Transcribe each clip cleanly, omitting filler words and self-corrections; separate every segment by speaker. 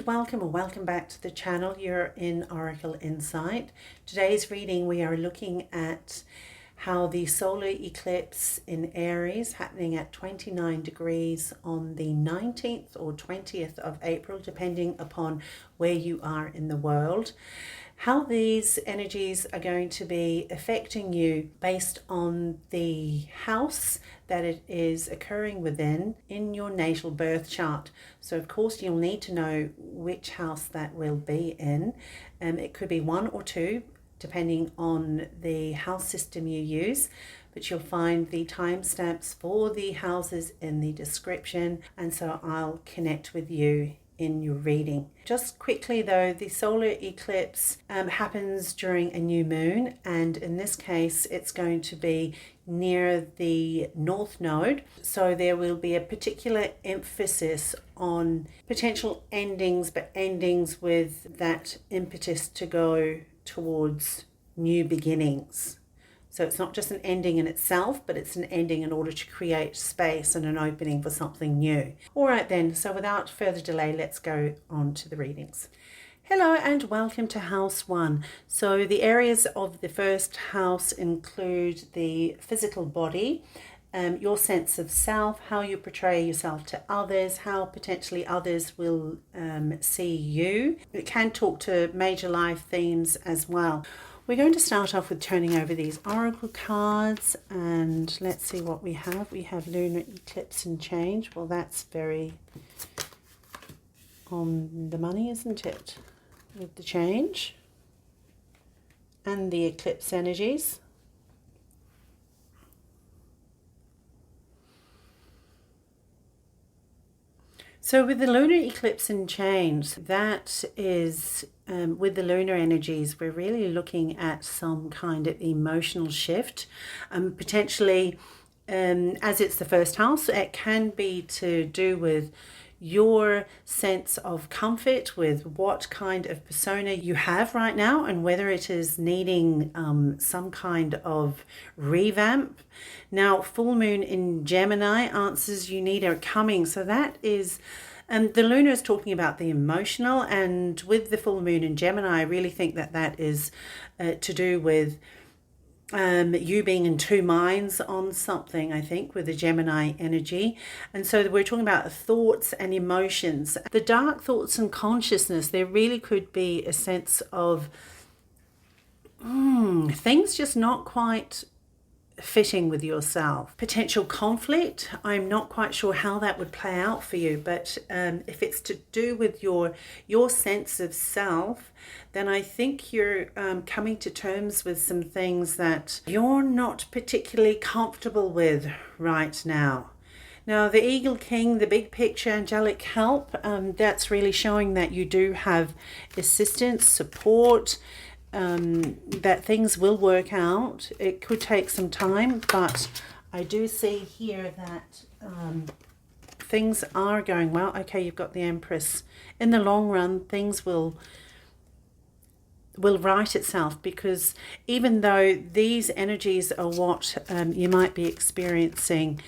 Speaker 1: welcome or welcome back to the channel. You're in Oracle Insight. Today's reading, we are looking at how the solar eclipse in Aries, happening at 29 degrees on the 19th or 20th of April, depending upon where you are in the world, how these energies are going to be affecting you based on the house that it is occurring within in your natal birth chart. So of course you'll need to know which house that will be in. It could be one or two, depending on the house system you use, but you'll find the timestamps for the houses in the description, and so I'll connect with you in your reading. Just quickly though, the solar eclipse happens during a new moon, and in this case it's going to be near the north node, so there will be a particular emphasis on potential endings, but endings with that impetus to go towards new beginnings. So it's not just an ending in itself, but it's an ending in order to create space and an opening for something new. All right then, so without further delay, let's go on to the readings. Hello and welcome to House 1. So the areas of the first house include the physical body, your sense of self, how you portray yourself to others, how potentially others will see you. It can talk to major life themes as well. We're going to start off with turning over these oracle cards, and let's see what we have. We have lunar eclipse and change. Well, that's very on the money, isn't it? With the change and the eclipse energies. So with the lunar eclipse and change, that is with the lunar energies, we're really looking at some kind of emotional shift, potentially as it's the first house, it can be to do with your sense of comfort with what kind of persona you have right now, and whether it is needing some kind of revamp. Now, full moon in Gemini, answers you need are coming. So that is, the lunar is talking about the emotional, and with the full moon in Gemini, I really think that that is to do with you being in two minds on something, I think, with the Gemini energy. And so we're talking about thoughts and emotions. The dark thoughts and consciousness, there really could be a sense of things just not quite fitting with yourself. Potential conflict, I'm not quite sure how that would play out for you, but if it's to do with your sense of self, then I think you're coming to terms with some things that you're not particularly comfortable with right now. Now, the Eagle King, the big picture, angelic help, that's really showing that you do have assistance, support, that things will work out. It could take some time, but I do see here that things are going well. Okay, you've got the Empress. In the long run, things will right itself, because even though these energies are what you might be experiencing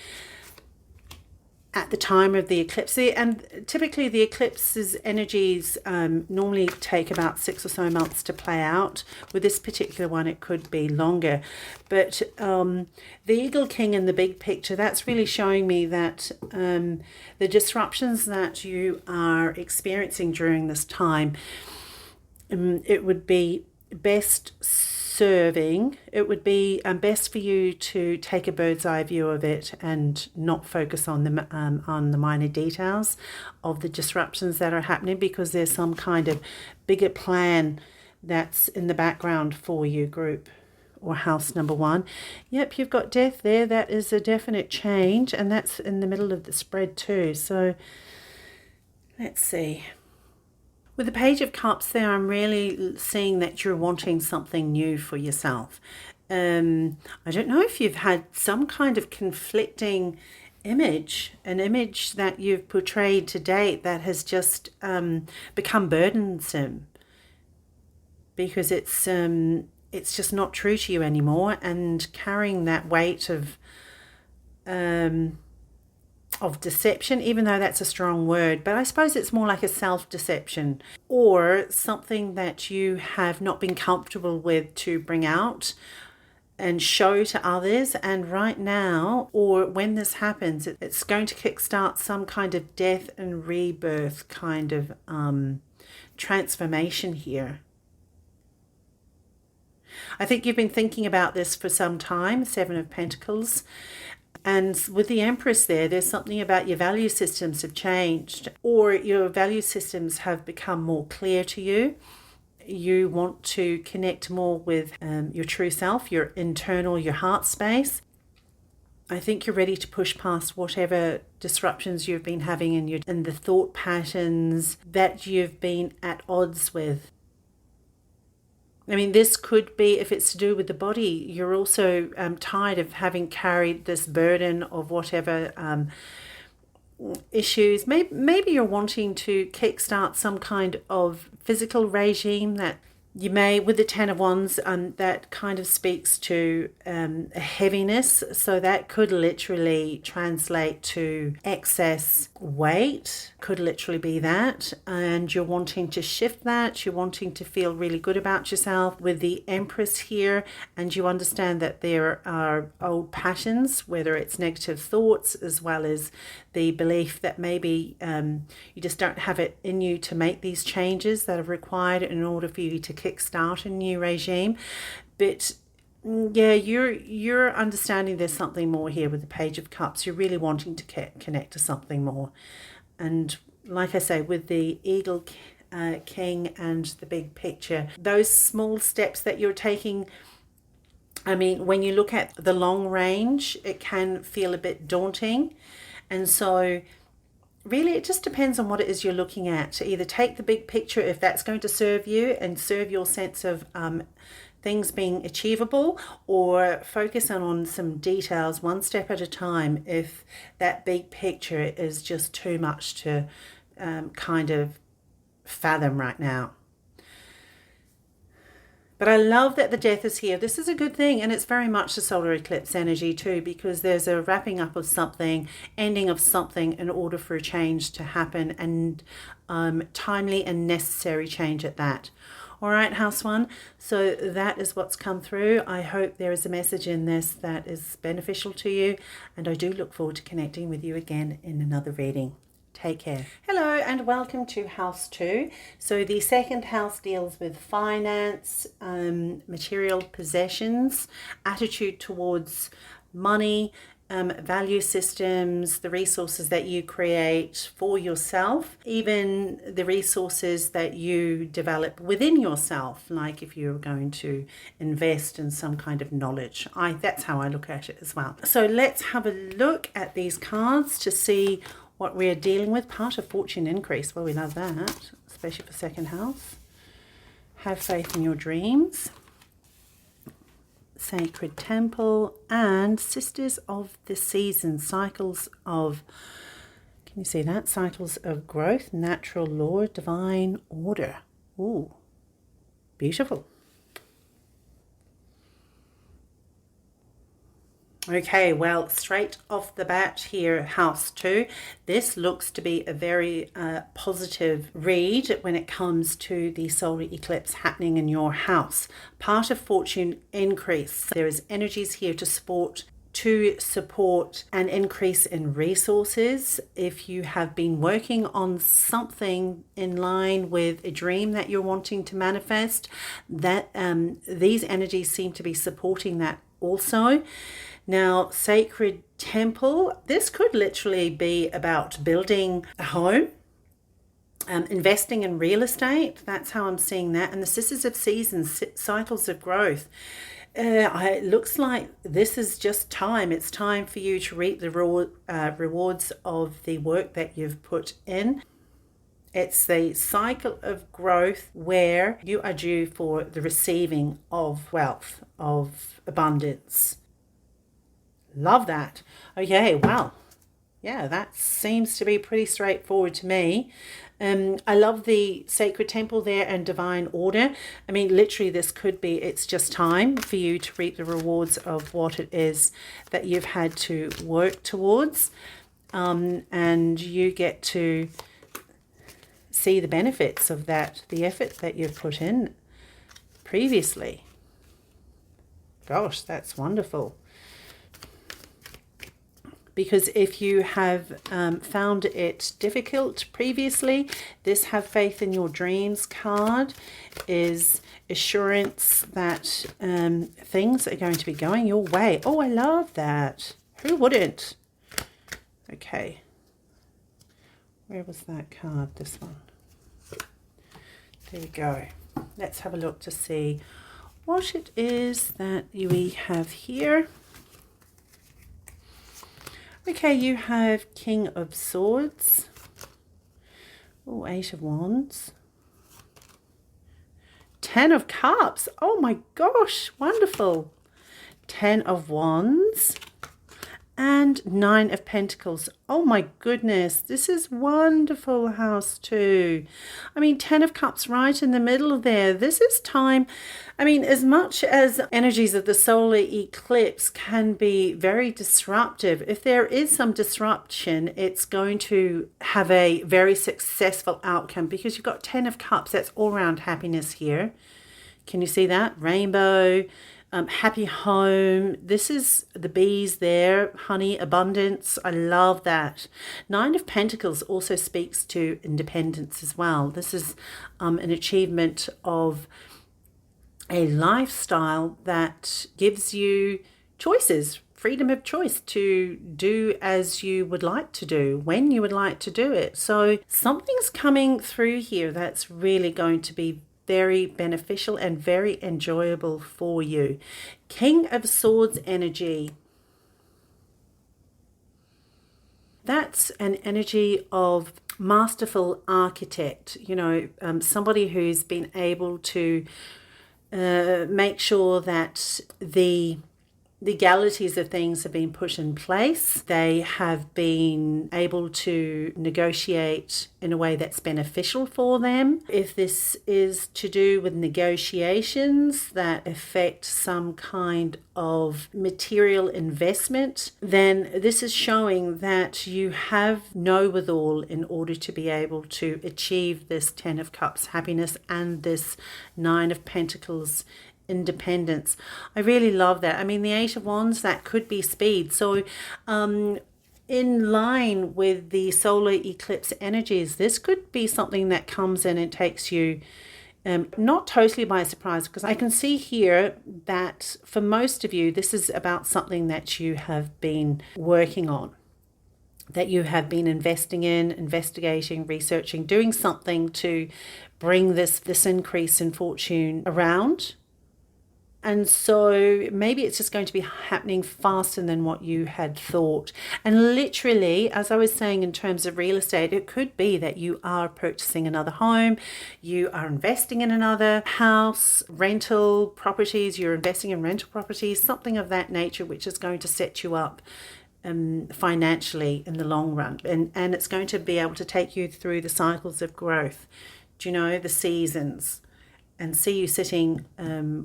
Speaker 1: at the time of the eclipse, and typically the eclipse's energies normally take about 6 or so months to play out. With this particular one, it could be longer. But the Eagle King in the big picture, that's really showing me that the disruptions that you are experiencing during this time, it would be best serving, it would be best for you to take a bird's eye view of it and not focus on the minor details of the disruptions that are happening, because there's some kind of bigger plan that's in the background for you, group or house number 1. Yep, you've got death there. That is a definite change, and that's in the middle of the spread too. So let's see. With the Page of Cups there, I'm really seeing that you're wanting something new for yourself. I don't know if you've had some kind of conflicting image, an image that you've portrayed to date that has just become burdensome, because it's just not true to you anymore, and carrying that weight of of deception, even though that's a strong word, but I suppose it's more like a self-deception or something that you have not been comfortable with to bring out and show to others. And right now, or when this happens, it's going to kickstart some kind of death and rebirth kind of transformation here. I think you've been thinking about this for some time, Seven of Pentacles. And with the Empress there's something about your value systems have changed, or your value systems have become more clear to you. You want to connect more with your true self, your internal, your heart space. I think you're ready to push past whatever disruptions you've been having in the thought patterns that you've been at odds with. I mean, this could be, if it's to do with the body, you're also tired of having carried this burden of whatever issues. Maybe you're wanting to kickstart some kind of physical regime that you may, with the Ten of Wands, that kind of speaks to a heaviness. So that could literally translate to excess weight, could literally be that. And you're wanting to shift that. You're wanting to feel really good about yourself with the Empress here. And you understand that there are old patterns, whether it's negative thoughts as well as the belief that maybe you just don't have it in you to make these changes that are required in order for you to kickstart a new regime. But yeah, you're understanding there's something more here with the Page of Cups. You're really wanting to connect to something more. And like I say, with the Eagle King and the big picture, those small steps that you're taking, I mean, when you look at the long range, it can feel a bit daunting. And so really it just depends on what it is you're looking at. To either take the big picture if that's going to serve you and serve your sense of things being achievable, or focus on some details one step at a time if that big picture is just too much to kind of fathom right now. But I love that the Death is here. This is a good thing, and it's very much the solar eclipse energy too, because there's a wrapping up of something, ending of something in order for a change to happen, and timely and necessary change at that. All right, House 1, so that is what's come through. I hope there is a message in this that is beneficial to you, and I do look forward to connecting with you again in another reading. Take care. Hello and welcome to House 2. So the second house deals with finance, material possessions, attitude towards money, value systems, the resources that you create for yourself, even the resources that you develop within yourself, like if you're going to invest in some kind of knowledge. That's how I look at it as well. So let's have a look at these cards to see what we're dealing with. Part of fortune increase. Well, we love that, especially for second house. Have faith in your dreams. Sacred Temple and Sisters of the Season. Cycles of, can you see that? Cycles of growth, natural law, divine order. Ooh, beautiful. Okay, well, straight off the bat here, House 2, this looks to be a very positive read when it comes to the solar eclipse happening in your house. Part of fortune increase. There is energies here to support an increase in resources. If you have been working on something in line with a dream that you're wanting to manifest, that these energies seem to be supporting that also. Now, Sacred Temple, this could literally be about building a home, investing in real estate. That's how I'm seeing that. And the Sisters of Seasons, cycles of growth. It looks like this is just time. It's time for you to reap the rewards of the work that you've put in. It's the cycle of growth where you are due for the receiving of wealth, of abundance. Love that. Okay, well, yeah, that seems to be pretty straightforward to me. I love the Sacred Temple there and divine order. I mean, literally this could be, it's just time for you to reap the rewards of what it is that you've had to work towards. and you get to see the benefits of that, the effort that you've put in previously. Gosh, that's wonderful. Because if you have found it difficult previously, this have faith in your dreams card is assurance that things are going to be going your way. Oh, I love that. Who wouldn't? Okay. Where was that card? This one. There we go. Let's have a look to see what it is that we have here. Okay, you have King of Swords. Oh, Eight of Wands. 10 of Cups. Oh my gosh, wonderful. 10 of Wands. And 9 of Pentacles. Oh my goodness, this is wonderful, house 2. I mean, 10 of Cups right in the middle there. This is time. I mean, as much as energies of the solar eclipse can be very disruptive, if there is some disruption, it's going to have a very successful outcome because you've got 10 of Cups. That's all around happiness here. Can you see that? Rainbow. Happy home. This is the bees there, honey, abundance. I love that. 9 of Pentacles also speaks to independence as well. This is an achievement of a lifestyle that gives you choices, freedom of choice to do as you would like to do, when you would like to do it. So something's coming through here that's really going to be very beneficial and very enjoyable for you. King of Swords energy. That's an energy of masterful architect, you know, somebody who's been able to make sure that the legalities of things have been put in place. They have been able to negotiate in a way that's beneficial for them. If this is to do with negotiations that affect some kind of material investment, then this is showing that you have know-withal in order to be able to achieve this 10 of Cups happiness and this 9 of Pentacles independence. I really love that. I mean, the 8 of Wands, that could be speed. So in line with the solar eclipse energies, this could be something that comes in and takes you not totally by surprise, because I can see here that for most of you, this is about something that you have been working on, that you have been investing in, investigating, researching, doing something to bring this increase in fortune around. And so maybe it's just going to be happening faster than what you had thought. And literally, as I was saying, in terms of real estate, it could be that you are purchasing another home, you are investing in another house, rental properties, you're investing in rental properties, something of that nature, which is going to set you up financially in the long run. And it's going to be able to take you through the cycles of growth, do you know, the seasons, and see you sitting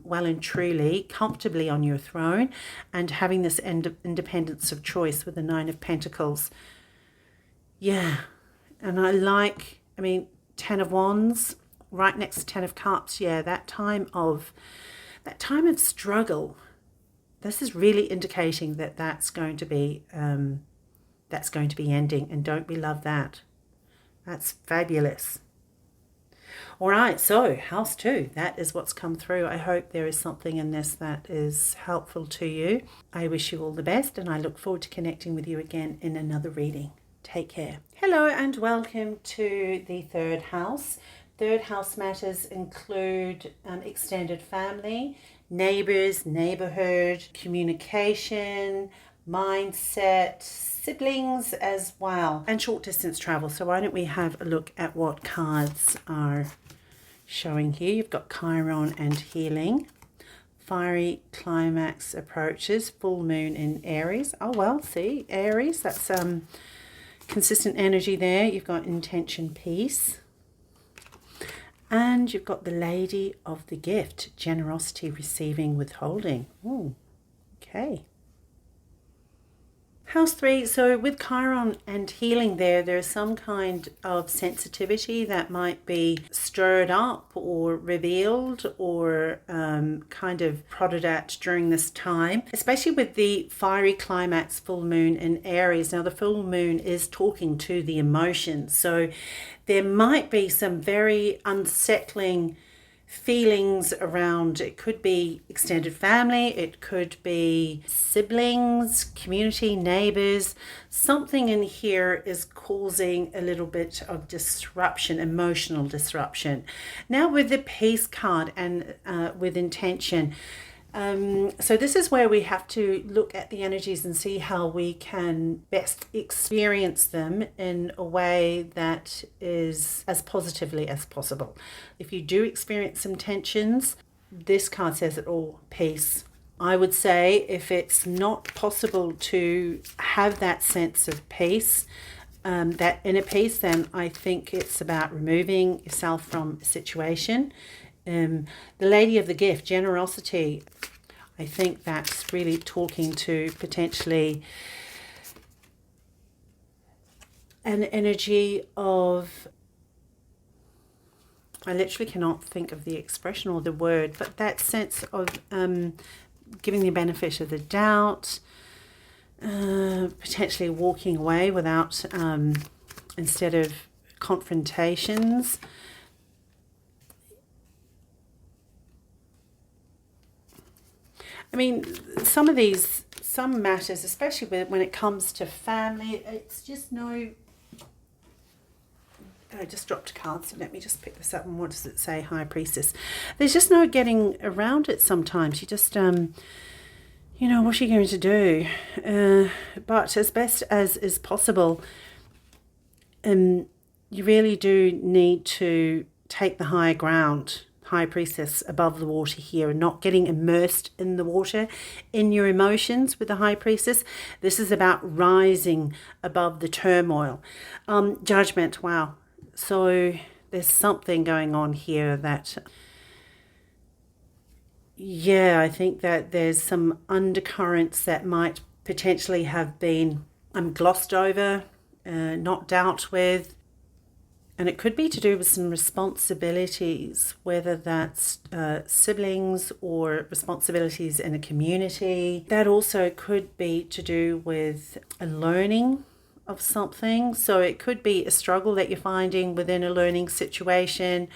Speaker 1: well and truly, comfortably on your throne and having this independence of choice with the 9 of Pentacles. Yeah, and I mean, 10 of Wands, right next to 10 of Cups. Yeah, that time of struggle. This is really indicating that that's going to be ending, and don't we love that? That's fabulous. All right, so house 2, that is what's come through. I hope there is something in this that is helpful to you. I wish you all the best, and I look forward to connecting with you again in another reading. Take care. Hello and welcome to the 3rd house. 3rd house matters include extended family, neighbors, neighborhood, communication, mindset, siblings as well, and short distance travel. So why don't we have a look at what cards are showing here. You've got Chiron and healing. Fiery climax approaches. Full moon in Aries. Oh well, see, Aries, that's consistent energy there. You've got intention, peace. And you've got the Lady of the Gift. Generosity, receiving, withholding. Ooh, okay. House 3, so with Chiron and healing there's some kind of sensitivity that might be stirred up or revealed or kind of prodded at during this time, especially with the fiery climax full moon in Aries. Now the full moon is talking to the emotions, so there might be some very unsettling feelings around. It could be extended family, it could be siblings, community, neighbors. Something in here is causing a little bit of disruption, emotional disruption. Now with the peace card and with intention, so this is where we have to look at the energies and see how we can best experience them in a way that is as positively as possible. If you do experience some tensions, this card says it all, peace. I would say if it's not possible to have that sense of peace, that inner peace, then I think it's about removing yourself from a situation. The Lady of the Gift, generosity, I think that's really talking to potentially an energy of, I literally cannot think of the expression or the word, but that sense of giving the benefit of the doubt, potentially walking away without, instead of confrontations. I mean, some matters, especially when it comes to family, it's just no... I just dropped a card, so let me just pick this up. And what does it say? High Priestess. There's just no getting around it sometimes. You just, you know, what are you going to do? But as best as is possible, you really do need to take the higher ground. High Priestess above the water here, and not getting immersed in the water in your emotions with the High Priestess. This is about rising above the turmoil. Judgment, wow. So there's something going on here that, yeah, I think that there's some undercurrents that might potentially have been glossed over, not dealt with. And it could be to do with some responsibilities, whether that's siblings or responsibilities in a community. That also could be to do with a learning of something. So it could be a struggle that you're finding within a learning situation.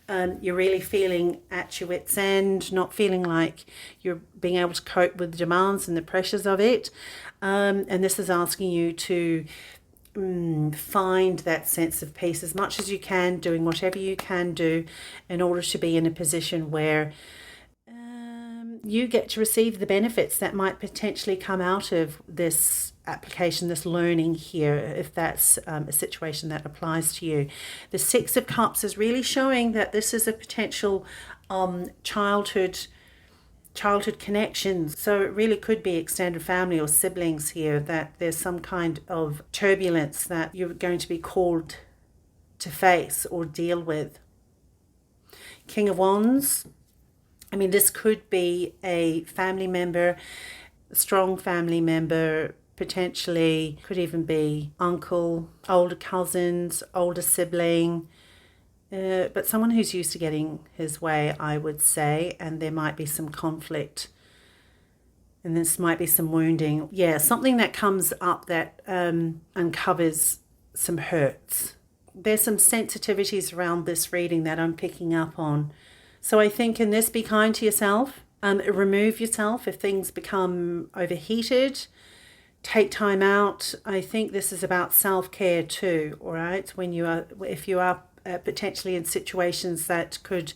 Speaker 1: You're really feeling at your wit's end, not feeling like you're being able to cope with the demands and the pressures of it. And this is asking you to find that sense of peace as much as you can, doing whatever you can do in order to be in a position where you get to receive the benefits that might potentially come out of this application, this learning here, if that's a situation that applies to you. The Six of Cups is really showing that this is a potential childhood connections. So it really could be extended family or siblings here, that there's some kind of turbulence that you're going to be called to face or deal with. King of Wands, I mean, this could be a family member, a strong family member, potentially could even be uncle, older cousins, older sibling, but someone who's used to getting his way, I would say, and there might be some conflict, and this might be some wounding. Yeah, something that comes up that uncovers some hurts. There's some sensitivities around this reading that I'm picking up on. So I think in this, be kind to yourself. Remove yourself if things become overheated. Take time out. I think this is about self-care too, all right? If you are potentially in situations that could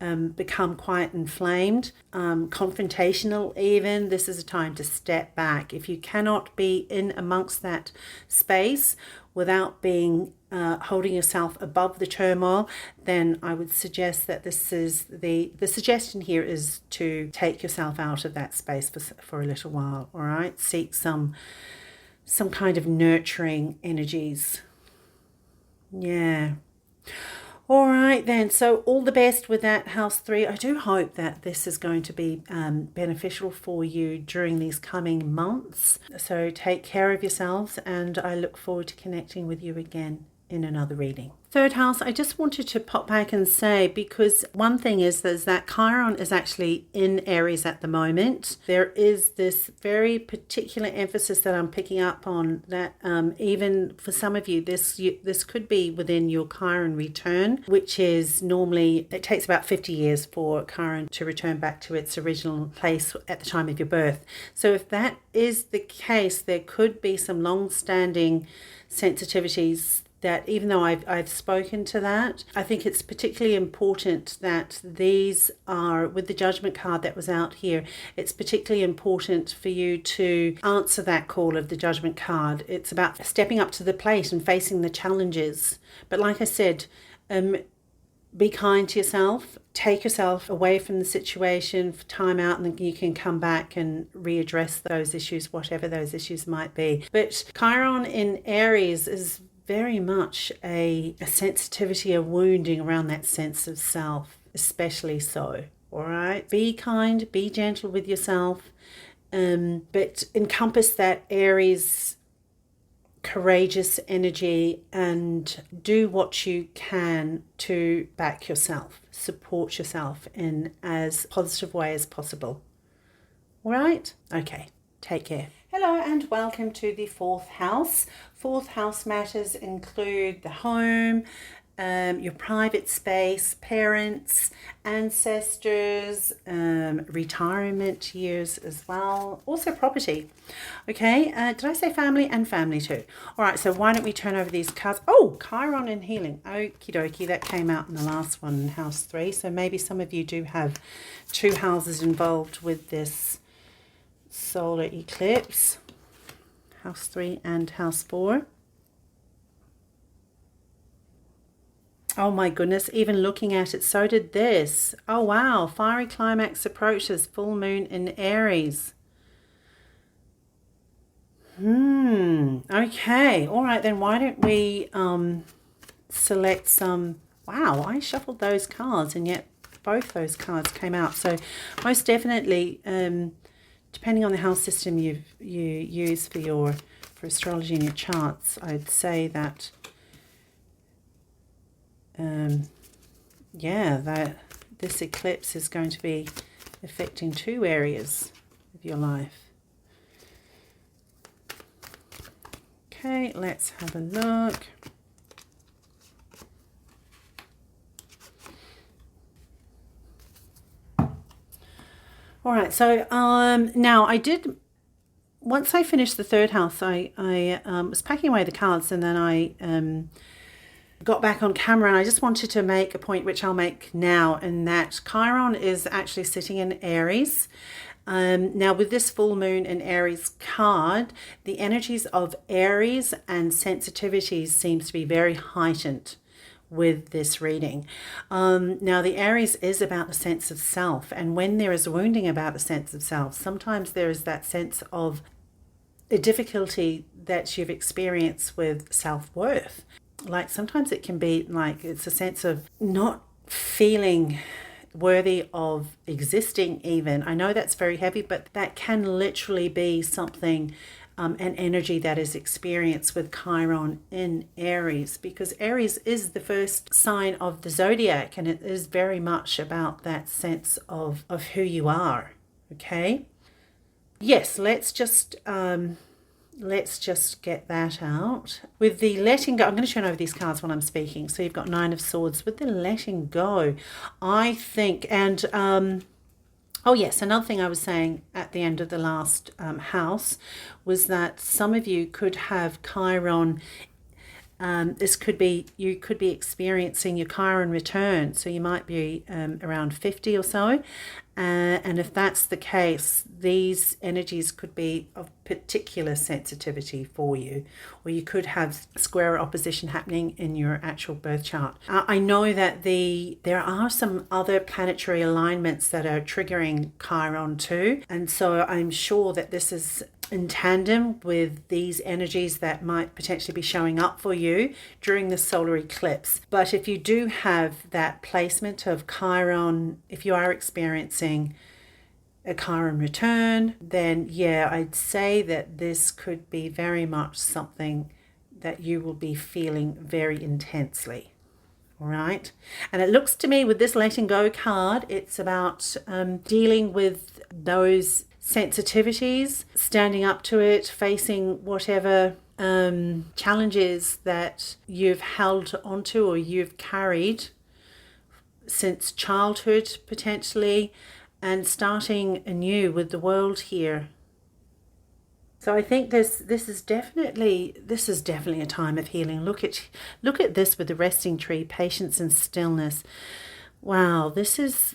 Speaker 1: become quite inflamed, confrontational even, this is a time to step back. If you cannot be in amongst that space without being holding yourself above the turmoil, then I would suggest that this is the suggestion here is to take yourself out of that space for a little while, all right? Seek some kind of nurturing energies. Yeah. All right then, so all the best with that house 3. I do hope that this is going to be beneficial for you during these coming months. So take care of yourselves, and I look forward to connecting with you again in another reading. Third house, I just wanted to pop back and say, because one thing is that Chiron is actually in Aries at the moment. There is this very particular emphasis that I'm picking up on, that even for some of you, this could be within your Chiron return, which is normally, it takes about 50 years for Chiron to return back to its original place at the time of your birth. So if that is the case, there could be some long-standing sensitivities that, even though I've spoken to that, I think it's particularly important that these are, with the Judgment card that was out here, it's particularly important for you to answer that call of the Judgment card. It's about stepping up to the plate and facing the challenges. But like I said, be kind to yourself, take yourself away from the situation for time out, and then you can come back and readdress those issues, whatever those issues might be. But Chiron in Aries is very much a sensitivity, a wounding around that sense of self, especially so. All right, be kind, be gentle with yourself, but encompass that Aries courageous energy and do what you can to back yourself, support yourself in as positive way as possible. All right, okay, take care. Hello and welcome to the 4th house. 4th house matters include the home, your private space, parents, ancestors, retirement years as well, also property. Okay, did I say family? And family too. All right, so why don't we turn over these cards? Oh, Chiron and healing. Okie dokie, that came out in the last one in house 3. So maybe some of you do have 2 houses involved with this solar eclipse, house 3 and house 4. Oh my goodness, even looking at it, so did this. Oh wow, fiery climax approaches, full moon in Aries. Okay, all right then, why don't we select some. Wow, I shuffled those cards and yet both those cards came out. So most definitely, depending on the house system you use for astrology in your charts, I'd say that that this eclipse is going to be affecting 2 areas of your life. Okay, let's have a look. All right, so now I did, once I finished the 3rd house, I was packing away the cards, and then I got back on camera, and I just wanted to make a point, which I'll make now, and that Chiron is actually sitting in Aries. Now with this full moon in Aries card, the energies of Aries and sensitivities seems to be very heightened with this reading. Now the Aries is about the sense of self, and when there is wounding about the sense of self, sometimes there is that sense of a difficulty that you've experienced with self-worth. Like sometimes it can be like it's a sense of not feeling worthy of existing even. I know that's very heavy, but that can literally be something, an energy that is experienced with Chiron in Aries, because Aries is the first sign of the zodiac, and it is very much about that sense of who you are. Okay, yes, let's just get that out. With the letting go, I'm going to turn over these cards while I'm speaking. So you've got 9 of Swords. With the letting go, I think, and oh yes, another thing I was saying at the end of the last house was that some of you could have Chiron. This could be, you could be experiencing your Chiron return. So you might be around 50 or so. And if that's the case, these energies could be of particular sensitivity for you, or you could have square opposition happening in your actual birth chart. I know that there are some other planetary alignments that are triggering Chiron too, and so I'm sure that this is in tandem with these energies that might potentially be showing up for you during the solar eclipse. But if you do have that placement of Chiron, if you are experiencing a Chiron return, then yeah, I'd say that this could be very much something that you will be feeling very intensely. All right. And it looks to me with this letting go card, it's about dealing with those sensitivities, standing up to it, facing whatever challenges that you've held onto or you've carried since childhood potentially, and starting anew with the world here. So I think this is definitely a time of healing. Look at this with the resting tree, patience and stillness. Wow, this is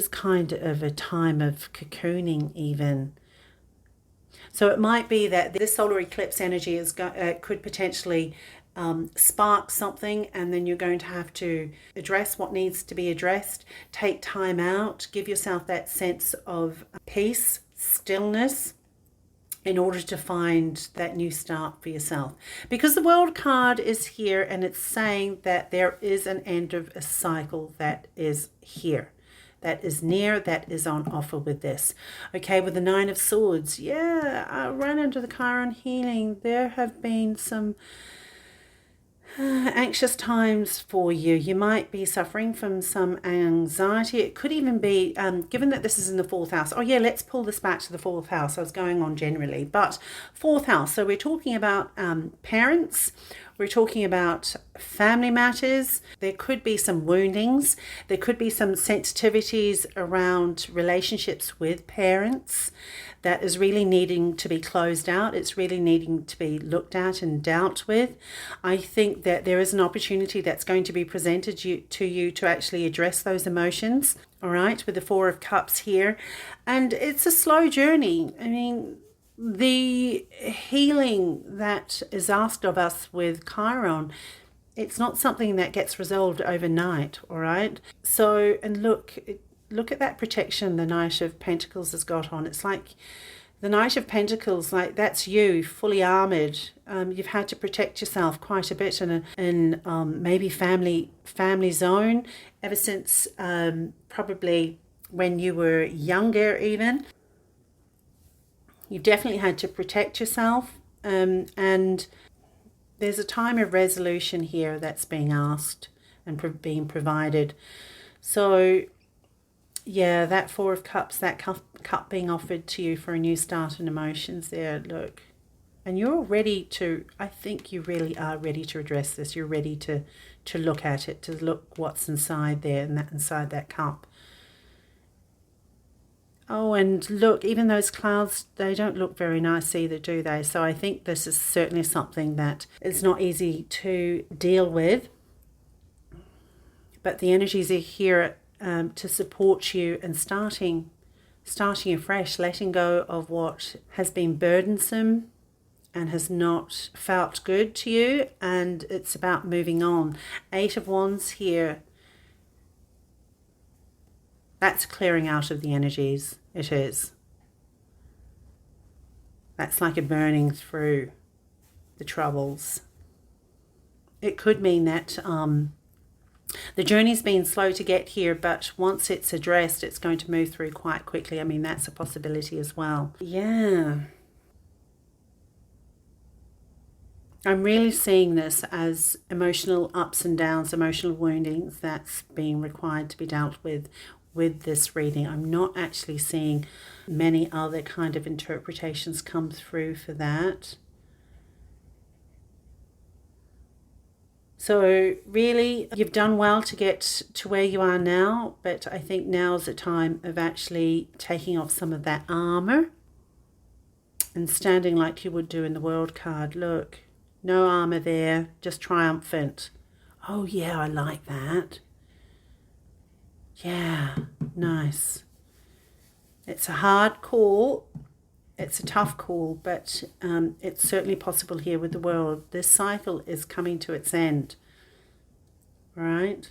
Speaker 1: kind of a time of cocooning even. So it might be that this solar eclipse energy could potentially spark something, and then you're going to have to address what needs to be addressed, take time out, give yourself that sense of peace, stillness, in order to find that new start for yourself. Because the World card is here and it's saying that there is an end of a cycle that is here, that is near, that is on offer with this. Okay, with the Nine of Swords, yeah, I ran into the Chiron healing. There have been some anxious times for you. You might be suffering from some anxiety. It could even be, given that this is in the fourth house. Oh yeah, let's pull this back to the fourth house. I was going on generally, but fourth house. So we're talking about parents. We're talking about family matters. There could be some woundings. There could be some sensitivities around relationships with parents that is really needing to be closed out. It's really needing to be looked at and dealt with. I think that there is an opportunity that's going to be presented to you to actually address those emotions. All right, with the Four of Cups here. And it's a slow journey. I mean, the healing that is asked of us with Chiron, it's not something that gets resolved overnight, all right? So, and look at that protection the Knight of Pentacles has got on. It's like the Knight of Pentacles, like that's you, fully armored. You've had to protect yourself quite a bit in maybe family zone ever since probably when you were younger even. You've definitely had to protect yourself, and there's a time of resolution here that's being asked and being provided. So yeah, that Four of Cups, that cup being offered to you for a new start in emotions there, look. And you're ready to, I think you really are ready to address this. You're ready to look at it, to look what's inside there and that inside that cup. Oh, and look, even those clouds, they don't look very nice either, do they? So I think this is certainly something that is not easy to deal with. But the energies are here to support you and starting afresh, letting go of what has been burdensome and has not felt good to you. And it's about moving on. Eight of Wands here. That's clearing out of the energies. It is. That's like a burning through the troubles. It could mean that the journey's been slow to get here, but once it's addressed, it's going to move through quite quickly. I mean, that's a possibility as well. Yeah. I'm really seeing this as emotional ups and downs, emotional woundings that's being required to be dealt with this reading. I'm not actually seeing many other kind of interpretations come through for that. So really, you've done well to get to where you are now, but I think now's the time of actually taking off some of that armor and standing like you would do in the World card. Look, no armor there, just triumphant. Oh yeah, I like that. Yeah, nice. It's a hard call. It's a tough call, but it's certainly possible here with the World. This cycle is coming to its end, right?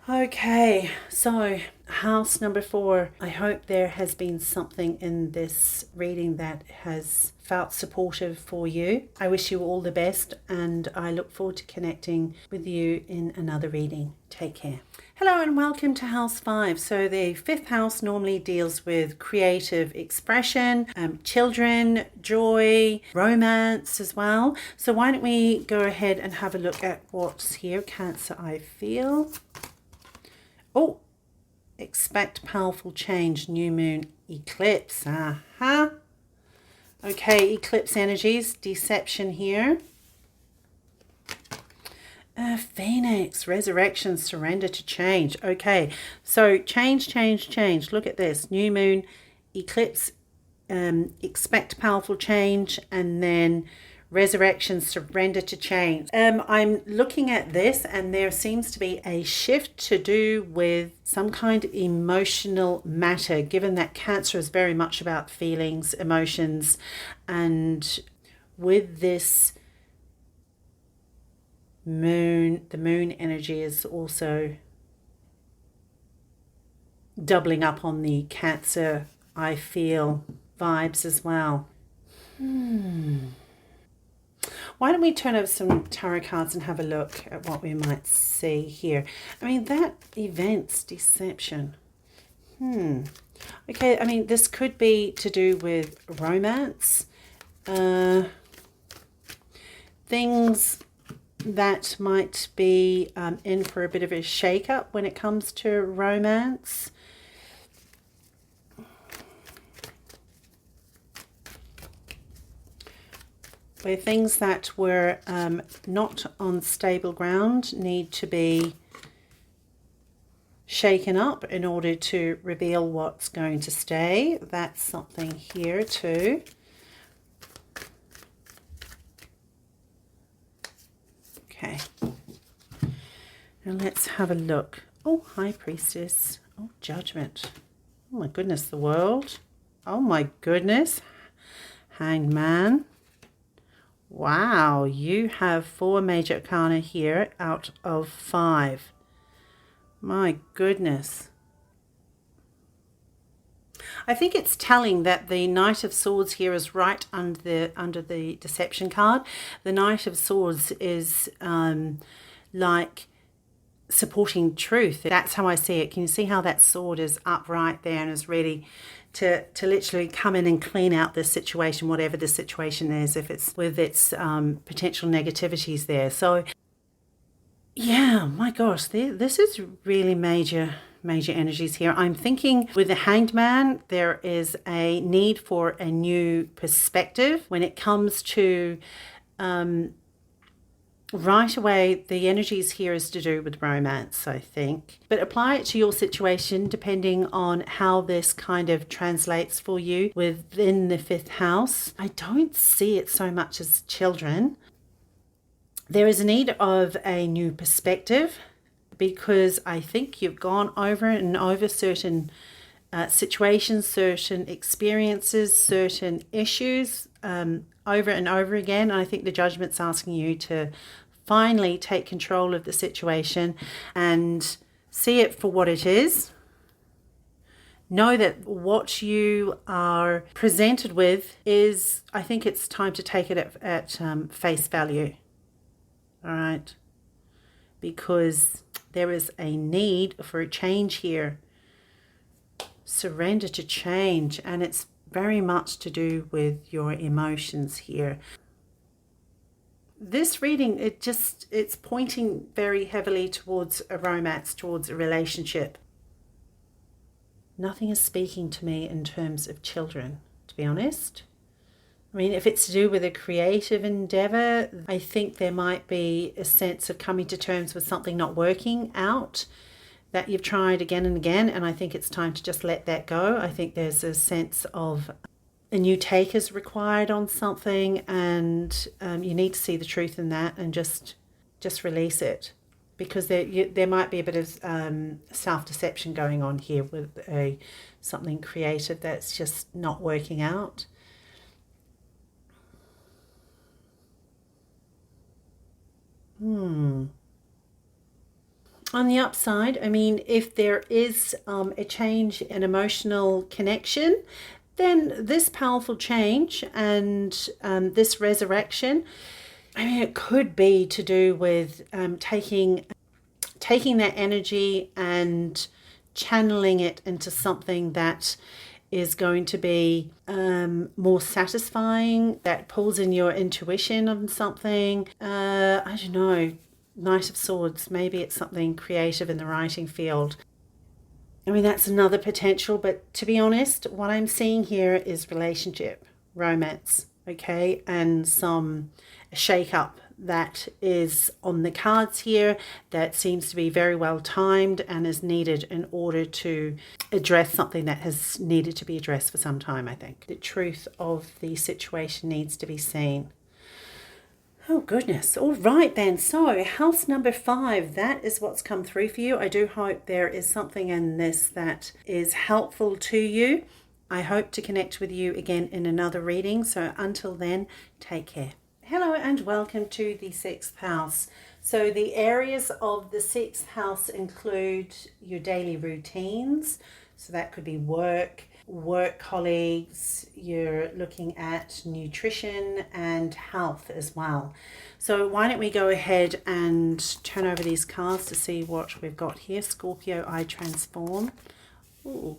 Speaker 1: Okay, so house number 4. I hope there has been something in this reading that has felt supportive for you. I wish you all the best, and I look forward to connecting with you in another reading. Take care. Hello and welcome to house 5. So the 5th house normally deals with creative expression, children, joy, romance as well. So why don't we go ahead and have a look at what's here. Cancer, I feel. Oh, expect powerful change, new moon, eclipse. Okay, eclipse energies, deception here. Phoenix, resurrection, surrender to change. Okay, so change. Look at this. New moon, eclipse, expect powerful change, and then resurrection, surrender to change. I'm looking at this, and there seems to be a shift to do with some kind of emotional matter, given that Cancer is very much about feelings, emotions, and with this moon, the moon energy is also doubling up on the Cancer, I feel, vibes as well. Why don't we turn over some tarot cards and have a look at what we might see here? I mean, that event's deception. Okay, I mean, this could be to do with romance. Things that might be in for a bit of a shake-up when it comes to romance. Where things that were not on stable ground need to be shaken up in order to reveal what's going to stay. That's something here too. Okay. Now let's have a look. Oh, High Priestess. Oh, Judgment. Oh my goodness, the World. Oh my goodness. Hanged Man. Wow, you have 4 major arcana here out of 5. My goodness. I think it's telling that the Knight of Swords here is right under the Deception card. The Knight of Swords is like supporting truth. That's how I see it. Can you see how that sword is up right there and is ready to literally come in and clean out this situation, whatever the situation is, if it's with its potential negativities there. So yeah, my gosh, this is really major energies here. I'm thinking with the Hanged Man, there is a need for a new perspective when it comes to right away, the energies here is to do with romance, I think. But apply it to your situation depending on how this kind of translates for you within the 5th house. I don't see it so much as children. There is a need of a new perspective because I think you've gone over and over certain situations, certain experiences, certain issues over and over again. And I think the Judgment's asking you to finally take control of the situation and see it for what it is. Know that what you are presented with is, I think it's time to take it at face value. All right. Because there is a need for a change here. Surrender to change. And it's very much to do with your emotions here. This reading, it's pointing very heavily towards a romance, towards a relationship. Nothing is speaking to me in terms of children, to be honest. I mean, if it's to do with a creative endeavor, I think there might be a sense of coming to terms with something not working out that you've tried again and again, and I think it's time to just let that go. I think there's a sense of a new take is required on something, and you need to see the truth in that and just release it, because there might be a bit of self-deception going on here with something creative that's just not working out. On the upside, I mean, if there is a change in emotional connection, then this powerful change and this resurrection, I mean, it could be to do with taking that energy and channeling it into something that is going to be more satisfying, that pulls in your intuition on something. I don't know, Knight of Swords, maybe it's something creative in the writing field. I mean, that's another potential, but to be honest, what I'm seeing here is relationship, romance, okay, and some shake up that is on the cards here that seems to be very well timed and is needed in order to address something that has needed to be addressed for some time, I think. The truth of the situation needs to be seen. Oh goodness. All right then. So house number 5, that is what's come through for you. I do hope there is something in this that is helpful to you. I hope to connect with you again in another reading. So until then, take care. Hello and welcome to the 6th house. So the areas of the 6th house include your daily routines. So that could be work colleagues, you're looking at nutrition and health as well. So why don't we go ahead and turn over these cards to see what we've got here. Scorpio, I transform. Ooh,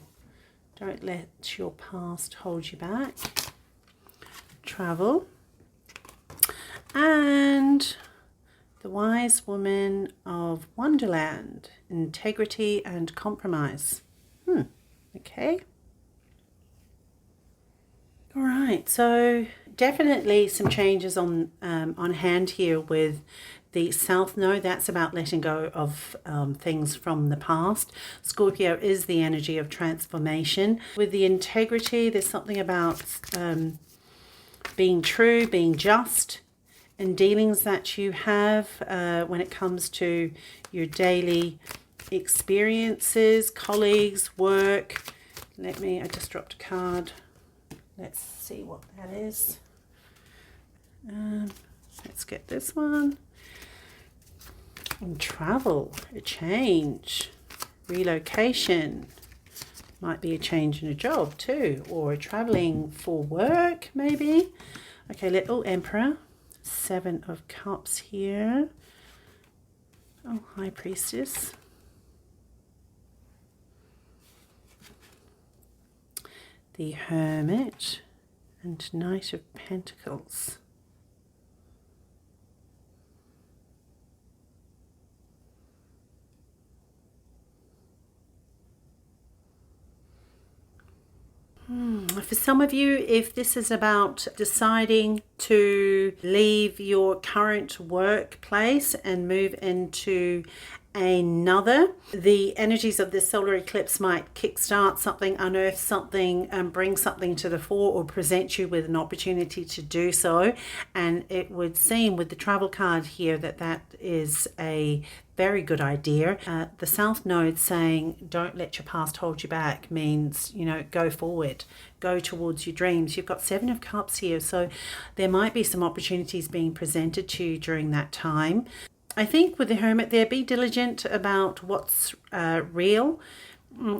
Speaker 1: don't let your past hold you back. Travel. And the wise woman of Wonderland, integrity and compromise. Okay. All right, so definitely some changes on hand here with the South Node. That's about letting go of things from the past. Scorpio is the energy of transformation. With the integrity, there's something about being true, being just in dealings that you have when it comes to your daily experiences, colleagues, work. I just dropped a card. Let's see what that is. Let's get this one. And travel, a change, relocation. Might be a change in a job too, or traveling for work maybe. Okay, Emperor. 7 of Cups here. Oh, High Priestess. The Hermit and Knight of Pentacles. For some of you, if this is about deciding to leave your current workplace and move into another, the energies of this solar eclipse might kickstart something, unearth something, and bring something to the fore, or present you with an opportunity to do so. And it would seem with the travel card here that is a very good idea. The South Node saying don't let your past hold you back means, go forward, go towards your dreams. You've got 7 of Cups here, so there might be some opportunities being presented to you during that time. I think with the Hermit there, be diligent about what's real.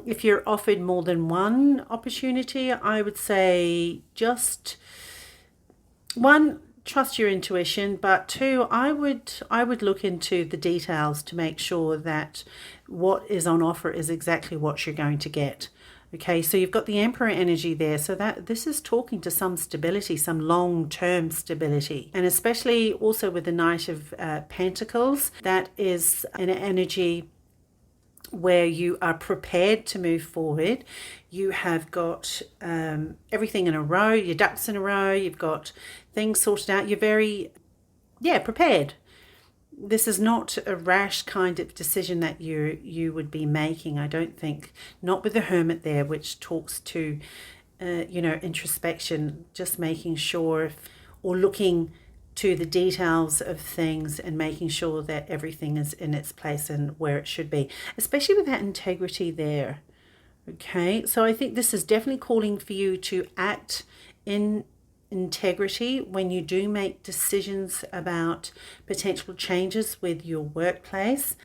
Speaker 1: If you're offered more than one opportunity, I would say just 1, trust your intuition, but 2, I would look into the details to make sure that what is on offer is exactly what you're going to get. Okay, so you've got the Emperor energy there, so that this is talking to some stability, some long-term stability, and especially also with the Knight of Pentacles, that is an energy where you are prepared to move forward. You have got everything in a row, your ducks in a row, you've got things sorted out, you're very prepared. This is not a rash kind of decision that you would be making, I don't think. Not with the Hermit there, which talks to, introspection, just making sure or looking to the details of things and making sure that everything is in its place and where it should be, especially with that integrity there. Okay, so I think this is definitely calling for you to act in integrity when you do make decisions about potential changes with your workplace.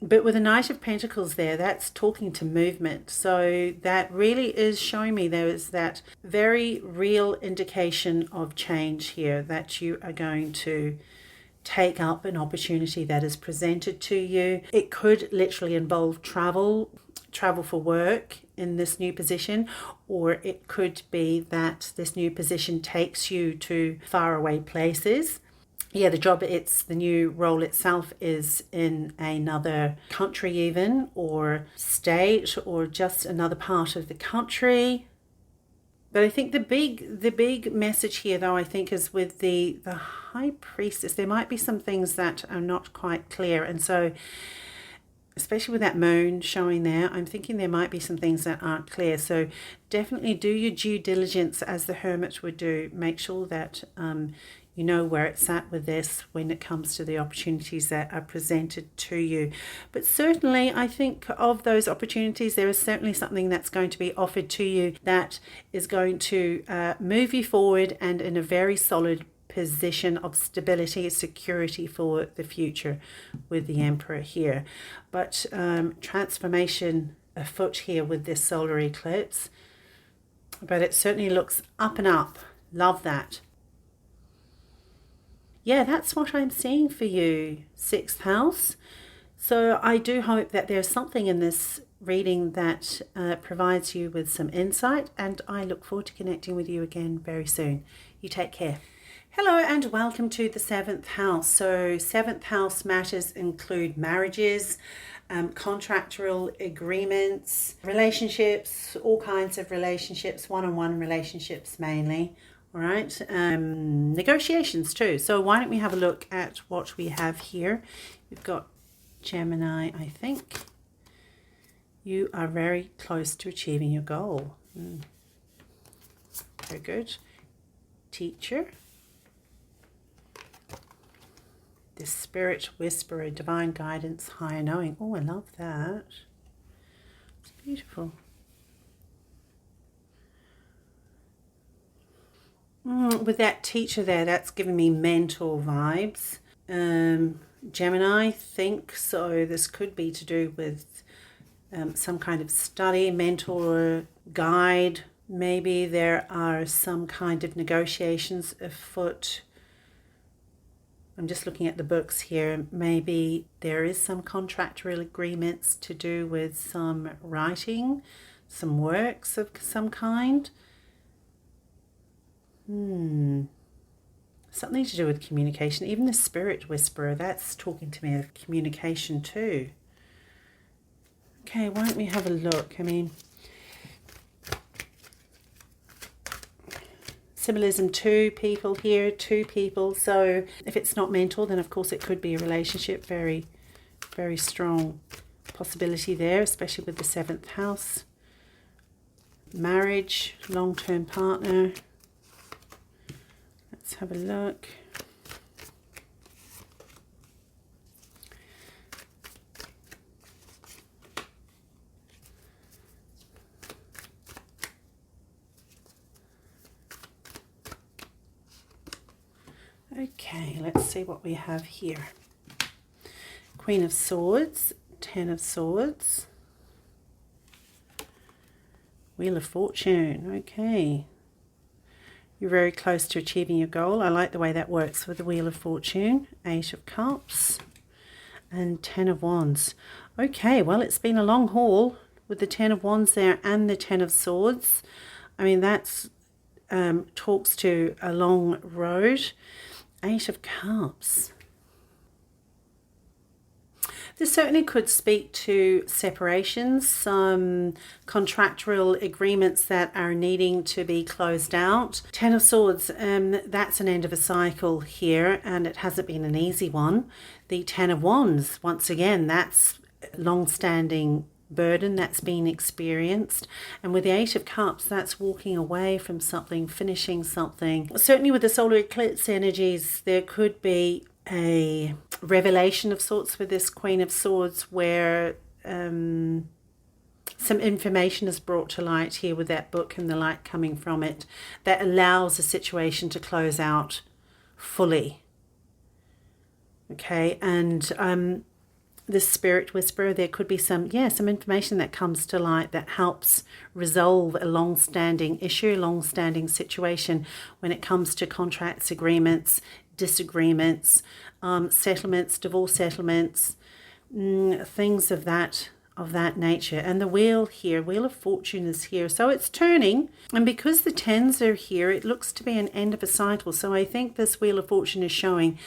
Speaker 1: But with the Knight of Pentacles there, that's talking to movement. So that really is showing me there is that very real indication of change here, that you are going to take up an opportunity that is presented to you. It could literally involve travel for work in this new position, or it could be that this new position takes you to faraway places. Yeah, the new role itself is in another country even, or state, or just another part of the country. But I think the big message here, though, I think is with the High Priestess. There might be some things that are not quite clear. And so, especially with that moon showing there, I'm thinking there might be some things that aren't clear. So definitely do your due diligence as the Hermit would do. Make sure that you know where it's at with this when it comes to the opportunities that are presented to you. But certainly, I think of those opportunities, there is certainly something that's going to be offered to you that is going to move you forward and in a very solid position of stability, security for the future with the Emperor here. But transformation afoot here with this solar eclipse. But it certainly looks up and up. Love that. Yeah, that's what I'm seeing for you, 6th house. So I do hope that there's something in this reading that provides you with some insight, and I look forward to connecting with you again very soon. You take care. Hello and welcome to the 7th house. So 7th house matters include marriages, contractual agreements, relationships, all kinds of relationships, one-on-one relationships mainly. All right, negotiations too. So why don't we have a look at what we have here? We've got Gemini, I think. You are very close to achieving your goal. Very good. Teacher. The Spirit Whisperer, divine guidance, higher knowing. Oh, I love that. It's beautiful. With that Teacher there, that's giving me mentor vibes. Gemini, I think so. This could be to do with some kind of study, mentor, guide. Maybe there are some kind of negotiations afoot. I'm just looking at the books here. Maybe there is some contractual agreements to do with some writing, some works of some kind. Something to do with communication. Even the Spirit Whisperer, that's talking to me of communication too. Okay, why don't we have a look? I mean, symbolism, two people here, two people. So if it's not mental, then of course it could be a relationship. Very, very strong possibility there, especially with the 7th house. Marriage, long-term partner. Let's have a look. Okay, let's see what we have here. Queen of Swords, 10 of Swords. Wheel of Fortune, okay. You're very close to achieving your goal. I like the way that works with the Wheel of Fortune. 8 of Cups and 10 of Wands. Okay, well, it's been a long haul with the 10 of Wands there and the 10 of Swords. I mean, that's talks to a long road. 8 of Cups. This certainly could speak to separations, some contractual agreements that are needing to be closed out. 10 of Swords, that's an end of a cycle here, and it hasn't been an easy one. The 10 of Wands, once again, that's long-standing burden that's been experienced. And with the 8 of Cups, that's walking away from something, finishing something. Certainly with the solar eclipse energies, there could be a revelation of sorts with this Queen of Swords where some information is brought to light here with that book and the light coming from it that allows a situation to close out fully. Okay, and this spirit whisperer, there could be some information that comes to light that helps resolve a long-standing issue, long-standing situation when it comes to contracts, agreements, disagreements, settlements, divorce settlements, things of that nature. And the wheel here, Wheel of Fortune is here, so it's turning, and because the tens are here, it looks to be an end of a cycle. So I think this Wheel of Fortune is showing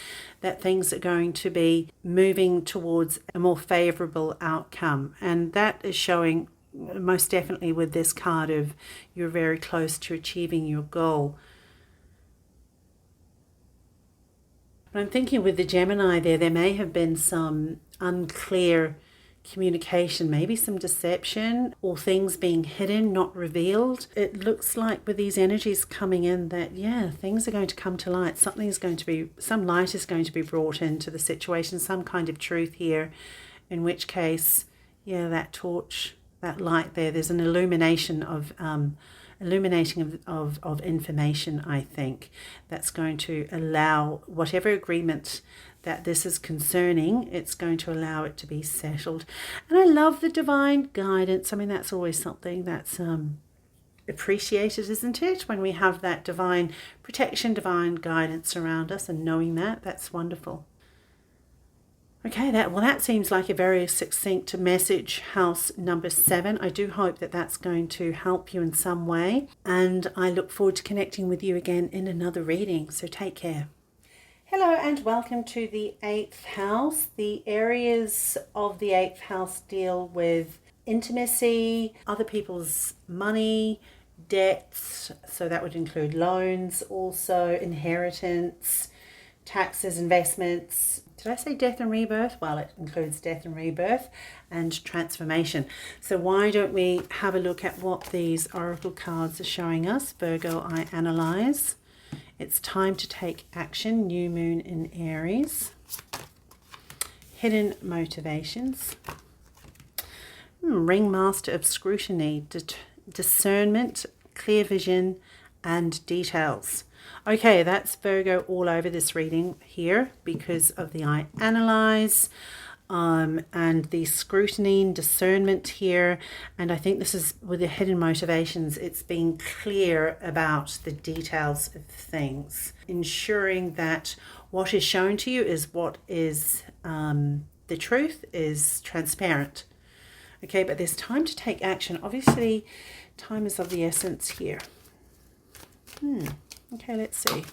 Speaker 1: that things are going to be moving towards a more favorable outcome, and that is showing most definitely with this card of you're very close to achieving your goal. But I'm thinking with the Gemini there may have been some unclear communication, maybe some deception, or things being hidden, not revealed. It looks like with these energies coming in that things are going to come to light. Some light is going to be brought into the situation, some kind of truth here, in which case that torch, that light there's an illuminating of information, I think, that's going to allow whatever agreement that this is concerning, it's going to allow it to be settled. And I love the divine guidance. I mean, that's always something that's appreciated, isn't it? When we have that divine protection, divine guidance around us, and knowing that's wonderful. Okay, that seems like a very succinct message, house number 7. I do hope that that's going to help you in some way, and I look forward to connecting with you again in another reading. So take care. Hello and welcome to the 8th house. The areas of the 8th house deal with intimacy, other people's money, debts, so that would include loans, also inheritance, taxes, investments. Did I say death and rebirth? Well, it includes death and rebirth and transformation. So why don't we have a look at what these oracle cards are showing us? Virgo, I analyze. It's time to take action. New moon in Aries. Hidden motivations. Ringmaster of scrutiny. Discernment, clear vision, and details. Okay, that's Virgo all over this reading here because of the I analyze and the scrutiny and discernment here. And I think this is with the hidden motivations, it's being clear about the details of things, ensuring that what is shown to you is what is the truth, is transparent. Okay, but there's time to take action. Obviously, time is of the essence here. Okay, let's see.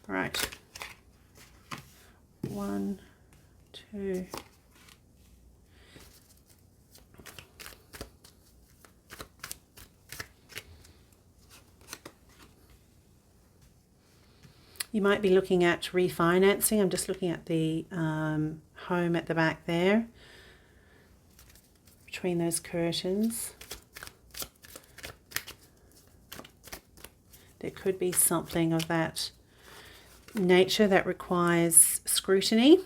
Speaker 1: All right. 1, 2. You might be looking at refinancing. I'm just looking at the home at the back there, between those curtains. There could be something of that nature that requires scrutiny.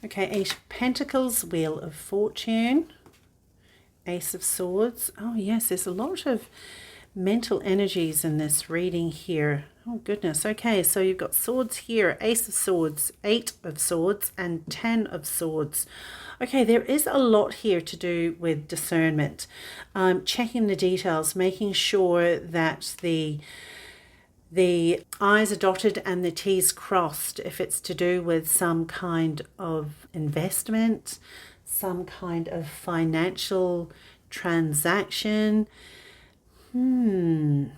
Speaker 1: Okay, 8 of Pentacles, Wheel of Fortune, Ace of Swords. Oh yes, there's a lot of mental energies in this reading here. Oh goodness. Okay, so you've got swords here, Ace of Swords, 8 of Swords, and 10 of Swords. Okay, there is a lot here to do with discernment, checking the details, making sure that the I's are dotted and the T's crossed if it's to do with some kind of investment, some kind of financial transaction. And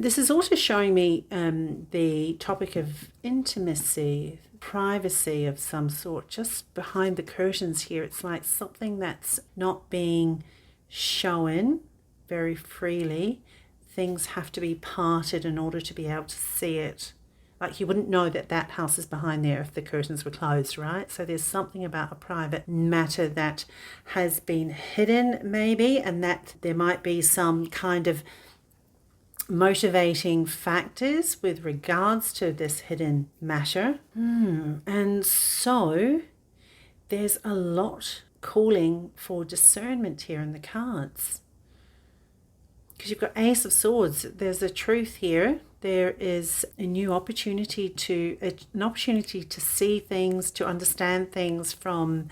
Speaker 1: this is also showing me the topic of intimacy, privacy of some sort, just behind the curtains here. It's like something that's not being shown very freely. Things have to be parted in order to be able to see it. Like you wouldn't know that that house is behind there if the curtains were closed, right? So there's something about a private matter that has been hidden maybe, and that there might be some kind of motivating factors with regards to this hidden matter. And so there's a lot calling for discernment here in the cards. because you've got Ace of Swords. There's a truth here. There is a new opportunity an opportunity to see things, to understand things from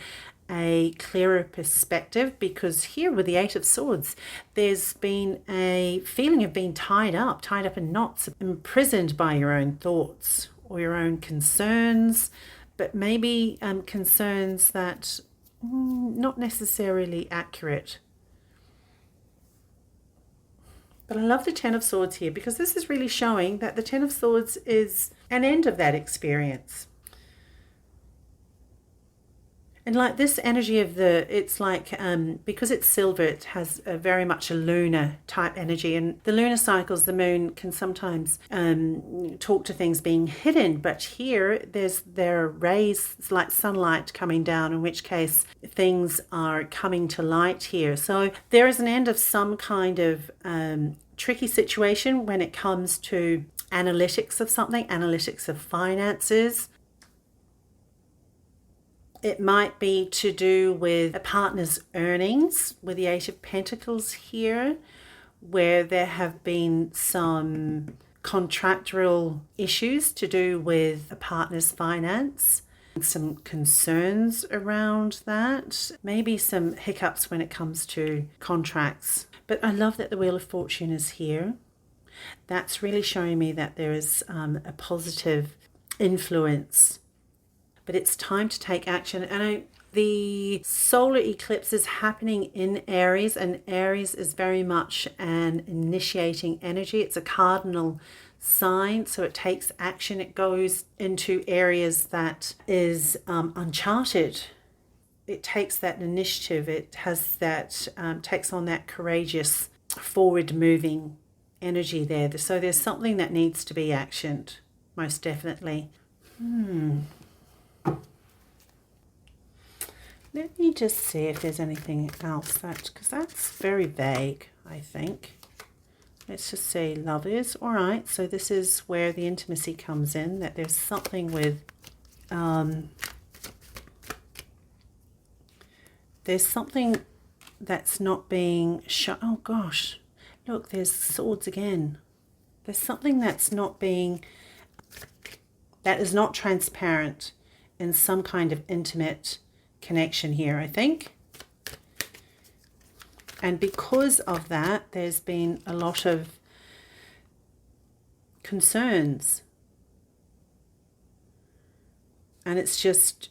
Speaker 1: a clearer perspective, because here with the Eight of Swords, there's been a feeling of being tied up in knots, imprisoned by your own thoughts or your own concerns, but maybe concerns that not necessarily accurate. But I love the Ten of Swords here, because this is really showing that the Ten of Swords is an end of that experience. And like this energy of it's like, because it's silver, it has very much a lunar type energy. And the lunar cycles, the moon can sometimes talk to things being hidden. But here, there are rays like sunlight coming down, in which case things are coming to light here. So there is an end of some kind of tricky situation when it comes to analytics of something, analytics of finances. It might be to do with a partner's earnings with the Eight of Pentacles here, where there have been some contractual issues to do with a partner's finance, some concerns around that, maybe some hiccups when it comes to contracts. But I love that the Wheel of Fortune is here. That's really showing me that there is a positive influence. But it's time to take action. And the solar eclipse is happening in Aries, and Aries is very much an initiating energy. It's a cardinal sign, so it takes action. It goes into areas that is uncharted. It takes that initiative. It has that, takes on that courageous, forward-moving energy there. So there's something that needs to be actioned, most definitely. Let me just see if there's anything else, because that's very vague, I think. Let's just say lovers. All right, so this is where the intimacy comes in, that there's something with, there's something that's not being shown. Oh gosh, look, there's swords again. There's something that's not being, that is not transparent in some kind of intimate connection here, I think. And because of that, there's been a lot of concerns. And it's just,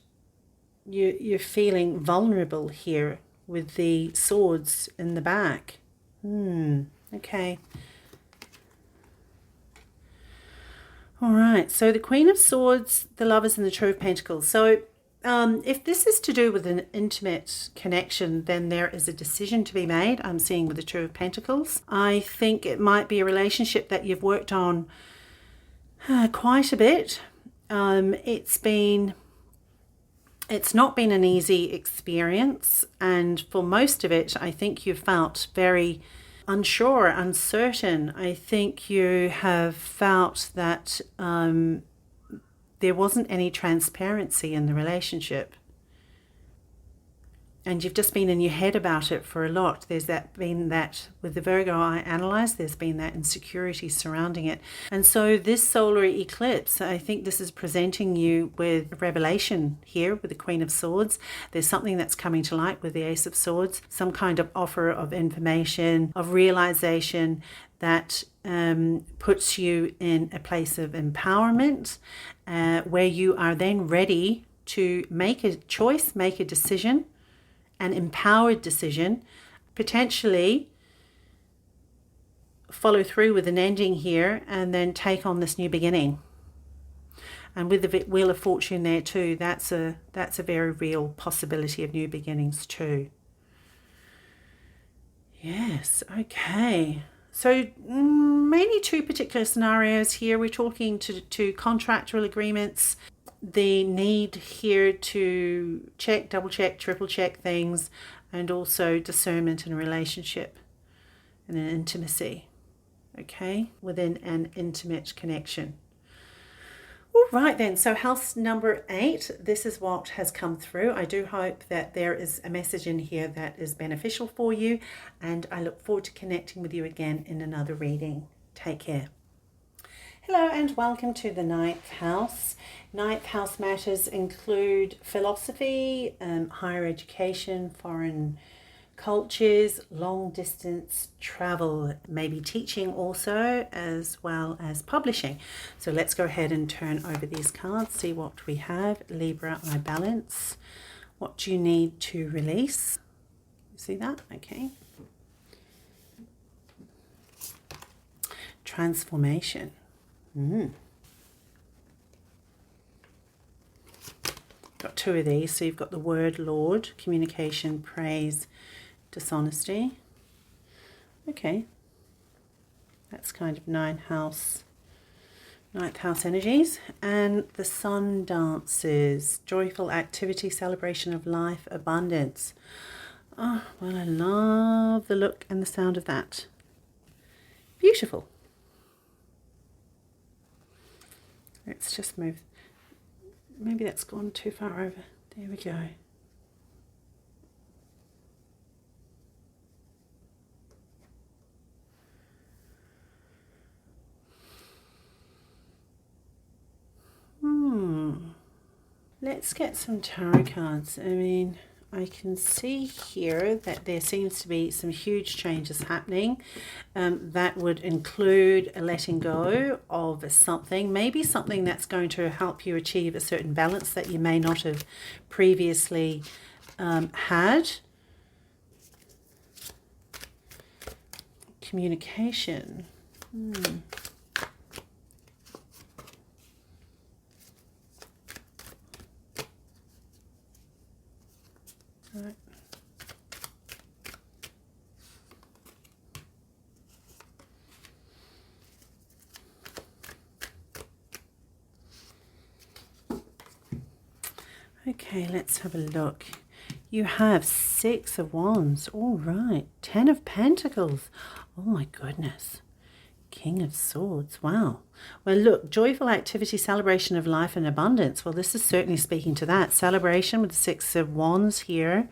Speaker 1: you're feeling vulnerable here with the swords in the back. Okay. All right, so the Queen of Swords, the Lovers, and the Two of Pentacles. So if this is to do with an intimate connection, then there is a decision to be made. I'm seeing with the Two of Pentacles. I think it might be a relationship that you've worked on quite a bit. It's not been an easy experience, and for most of it, I think you felt very unsure, uncertain. I think you have felt that there wasn't any transparency in the relationship. And you've just been in your head about it for a lot. There's been that, with the Virgo I analysed, there's been that insecurity surrounding it. And so this solar eclipse, I think this is presenting you with a revelation here with the Queen of Swords. There's something that's coming to light with the Ace of Swords, some kind of offer of information, of realization that puts you in a place of empowerment, where you are then ready to make a choice, make a decision, an empowered decision, potentially follow through with an ending here and then take on this new beginning. And with the Wheel of Fortune there too, that's a very real possibility of new beginnings too. Yes, okay. So mainly two particular scenarios here. We're talking to contractual agreements, the need here to check, double check, triple check things, and also discernment in a relationship and an intimacy, okay, within an intimate connection. All right then, so house number 8, this is what has come through. I do hope that there is a message in here that is beneficial for you, and I look forward to connecting with you again in another reading. Take care. Hello and welcome to the 9th house. 9th house matters include philosophy, higher education, foreign cultures, long distance travel, maybe teaching also, as well as publishing. So let's go ahead and turn over these cards, see what we have. Libra, I balance. What do you need to release? See that? Okay. Transformation. Got 2 of these. So you've got the word Lord, communication, praise, dishonesty. Okay. That's kind of 9th house energies. And the sun dances, joyful activity, celebration of life, abundance. Oh, well, I love the look and the sound of that. Beautiful. Let's just move. Maybe that's gone too far over. There we go. Let's get some tarot cards. I mean, I can see here that there seems to be some huge changes happening. That would include a letting go of something, maybe something that's going to help you achieve a certain balance that you may not have previously had. Communication. Right. Okay, let's have a look. You have 6 of Wands. All right. 10 of Pentacles. Oh my goodness. King of Swords. Wow. Well, look, joyful activity, celebration of life and abundance. Well, this is certainly speaking to that. Celebration with the 6 of Wands here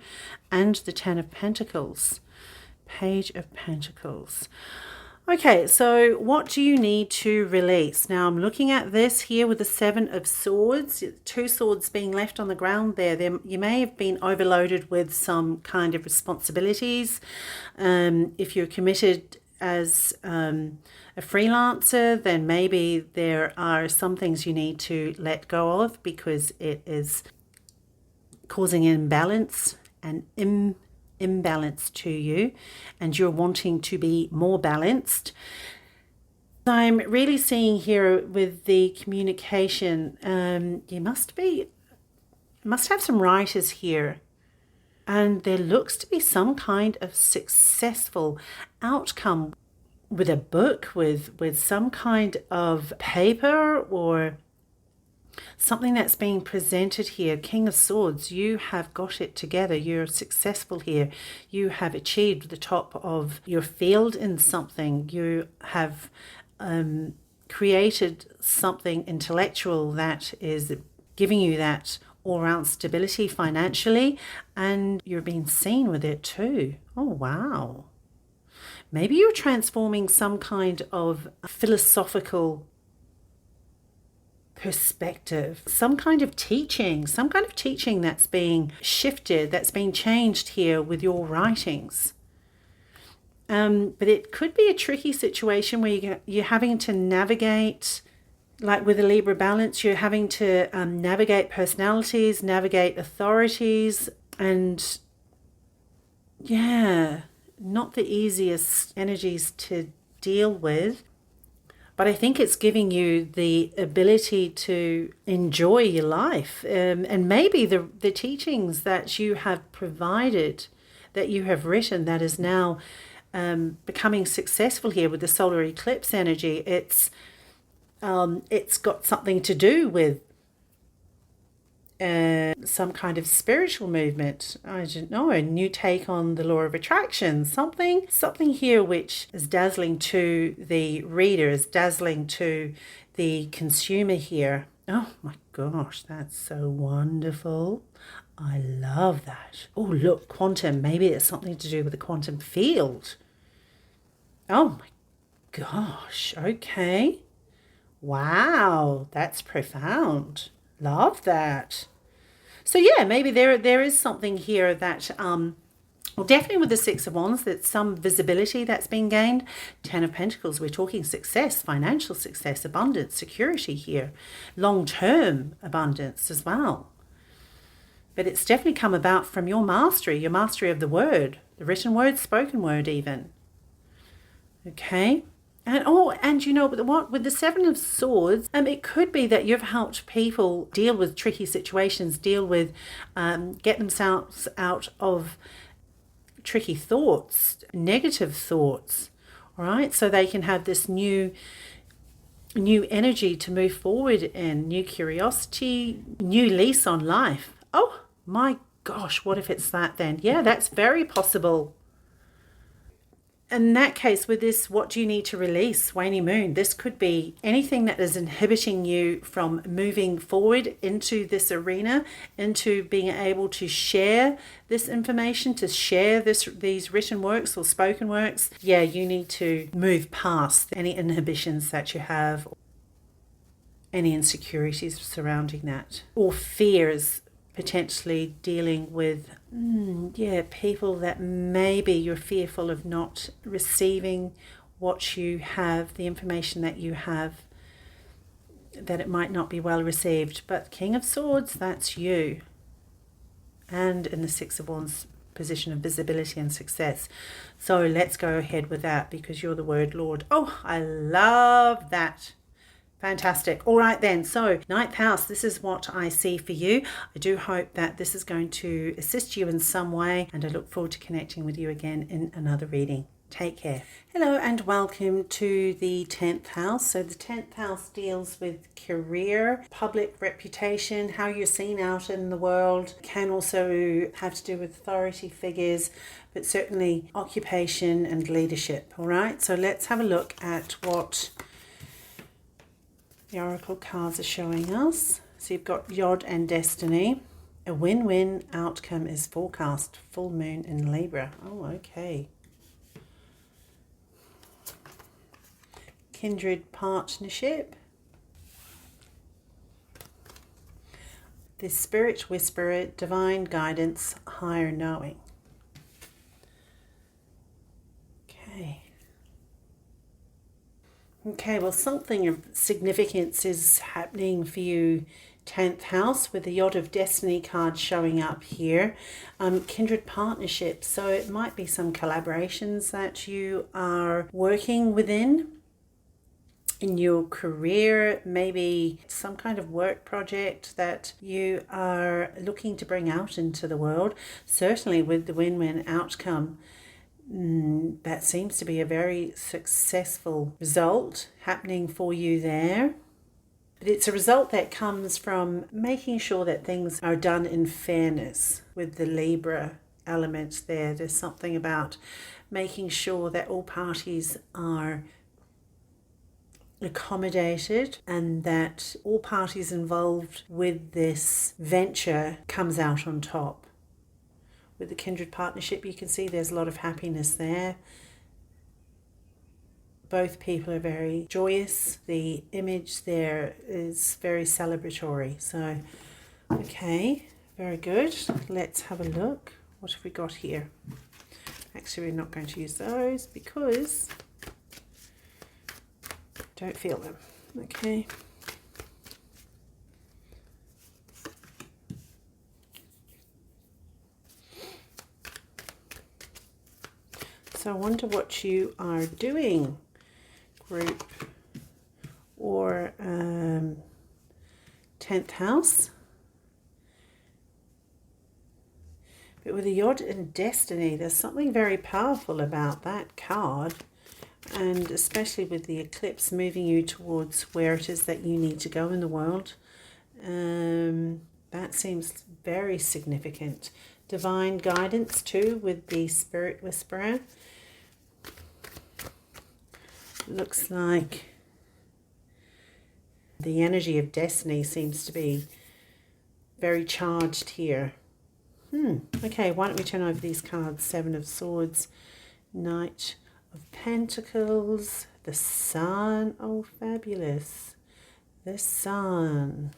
Speaker 1: and the 10 of Pentacles. Page of Pentacles. Okay, so what do you need to release? Now, I'm looking at this here with the 7 of Swords, 2 swords being left on the ground there. You may have been overloaded with some kind of responsibilities. If you're committed as a freelancer, then maybe there are some things you need to let go of because it is causing imbalance and imbalance to you, and you're wanting to be more balanced. I'm really seeing here with the communication, you must have some writers here, and there looks to be some kind of successful outcome with a book, with some kind of paper or something that's being presented here. King of Swords, you have got it together. You're successful here. You have achieved the top of your field in something. You have created something intellectual that is giving you that all-round stability financially, and you're being seen with it too. Oh, wow. Maybe you're transforming some kind of philosophical perspective, some kind of teaching that's being shifted, that's being changed here with your writings. But it could be a tricky situation where you're having to navigate, like with the Libra balance, you're having to navigate personalities, navigate authorities, and yeah, not the easiest energies to deal with. But I think it's giving you the ability to enjoy your life, and maybe the teachings that you have provided, that you have written, that is now becoming successful here with the solar eclipse energy. It's got something to do with some kind of spiritual movement. I don't know, a new take on the law of attraction, something here which is dazzling to the reader, is dazzling to the consumer here. Oh my gosh, that's so wonderful. I love that. Oh, look, quantum. Maybe it's something to do with the quantum field. Oh my gosh. Okay. Wow, that's profound. Love that. So yeah, maybe there is something here that well, definitely with the Six of Wands, that's some visibility that's been gained. Ten of Pentacles, we're talking success, financial success, abundance, security here, long-term abundance as well. But it's definitely come about from your mastery of the word, the written word, spoken word even. Okay. And you know what? With the Seven of Swords, it could be that you've helped people deal with tricky situations, get themselves out of tricky thoughts, negative thoughts, all right? So they can have this new energy to move forward in, new curiosity, new lease on life. Oh my gosh, what if it's that then? Yeah, that's very possible. In that case, with this, what do you need to release, Waning Moon? This could be anything that is inhibiting you from moving forward into this arena, into being able to share this information, to share these written works or spoken works. Yeah, you need to move past any inhibitions that you have, any insecurities surrounding that, or fears, potentially dealing with people that maybe you're fearful of not receiving what you have, the information that you have, that it might not be well received. But King of Swords, that's you. And in the Six of Wands position of visibility and success. So let's go ahead with that, because you're the word Lord. Oh, I love that. Fantastic. All right then. So ninth house, this is what I see for you. I do hope that this is going to assist you in some way, and I look forward to connecting with you again in another reading. Take care. Hello and welcome to the 10th house. So the 10th house deals with career, public reputation, how you're seen out in the world. Can also have to do with authority figures, but certainly occupation and leadership. All right. So let's have a look at what the Oracle cards are showing us. So you've got Yod and Destiny. A win-win outcome is forecast. Full moon in Libra. Oh, okay. Kindred partnership. The Spirit Whisperer, divine guidance, higher knowing. Okay, well, something of significance is happening for you, 10th house, with the Yacht of Destiny card showing up here. Kindred partnerships, so it might be some collaborations that you are working within in your career, maybe some kind of work project that you are looking to bring out into the world. Certainly with the win-win outcome, that seems to be a very successful result happening for you there. But it's a result that comes from making sure that things are done in fairness with the Libra element there. There's something about making sure that all parties are accommodated and that all parties involved with this venture comes out on top. With the kindred partnership, you can see there's a lot of happiness there. Both people are very joyous. The image there is very celebratory. So, okay, very good. Let's have a look. What have we got here? Actually, we're not going to use those because I don't feel them. Okay. So I wonder what you are doing, group or 10th house. But with a Yod and Destiny, there's something very powerful about that card, and especially with the eclipse moving you towards where it is that you need to go in the world. That seems very significant. Divine guidance too with the Spirit Whisperer. Looks like The energy of destiny seems to be very charged here. Okay, why don't we turn over these cards? Seven of Swords, Knight of Pentacles, the Sun. Oh, fabulous. The Sun.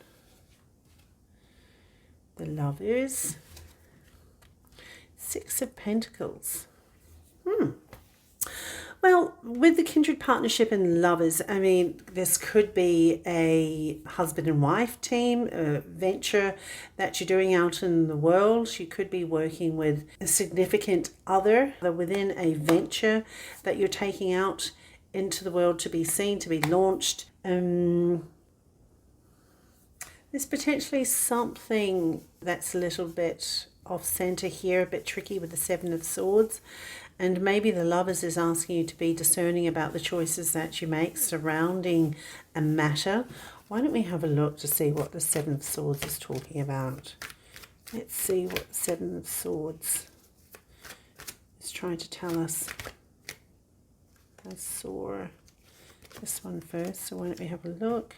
Speaker 1: The Lovers. Six of Pentacles. Well, with the kindred partnership and lovers, I mean, this could be a husband and wife team, a venture that you're doing out in the world. You could be working with a significant other within a venture that you're taking out into the world to be seen, to be launched. There's potentially something that's a little bit off center here, a bit tricky with the Seven of Swords. And maybe the Lovers is asking you to be discerning about the choices that you make surrounding a matter. Why don't we have a look to see what the Seven of Swords is talking about? Let's see what the Seven of Swords is trying to tell us. I saw this one first, so why don't we have a look?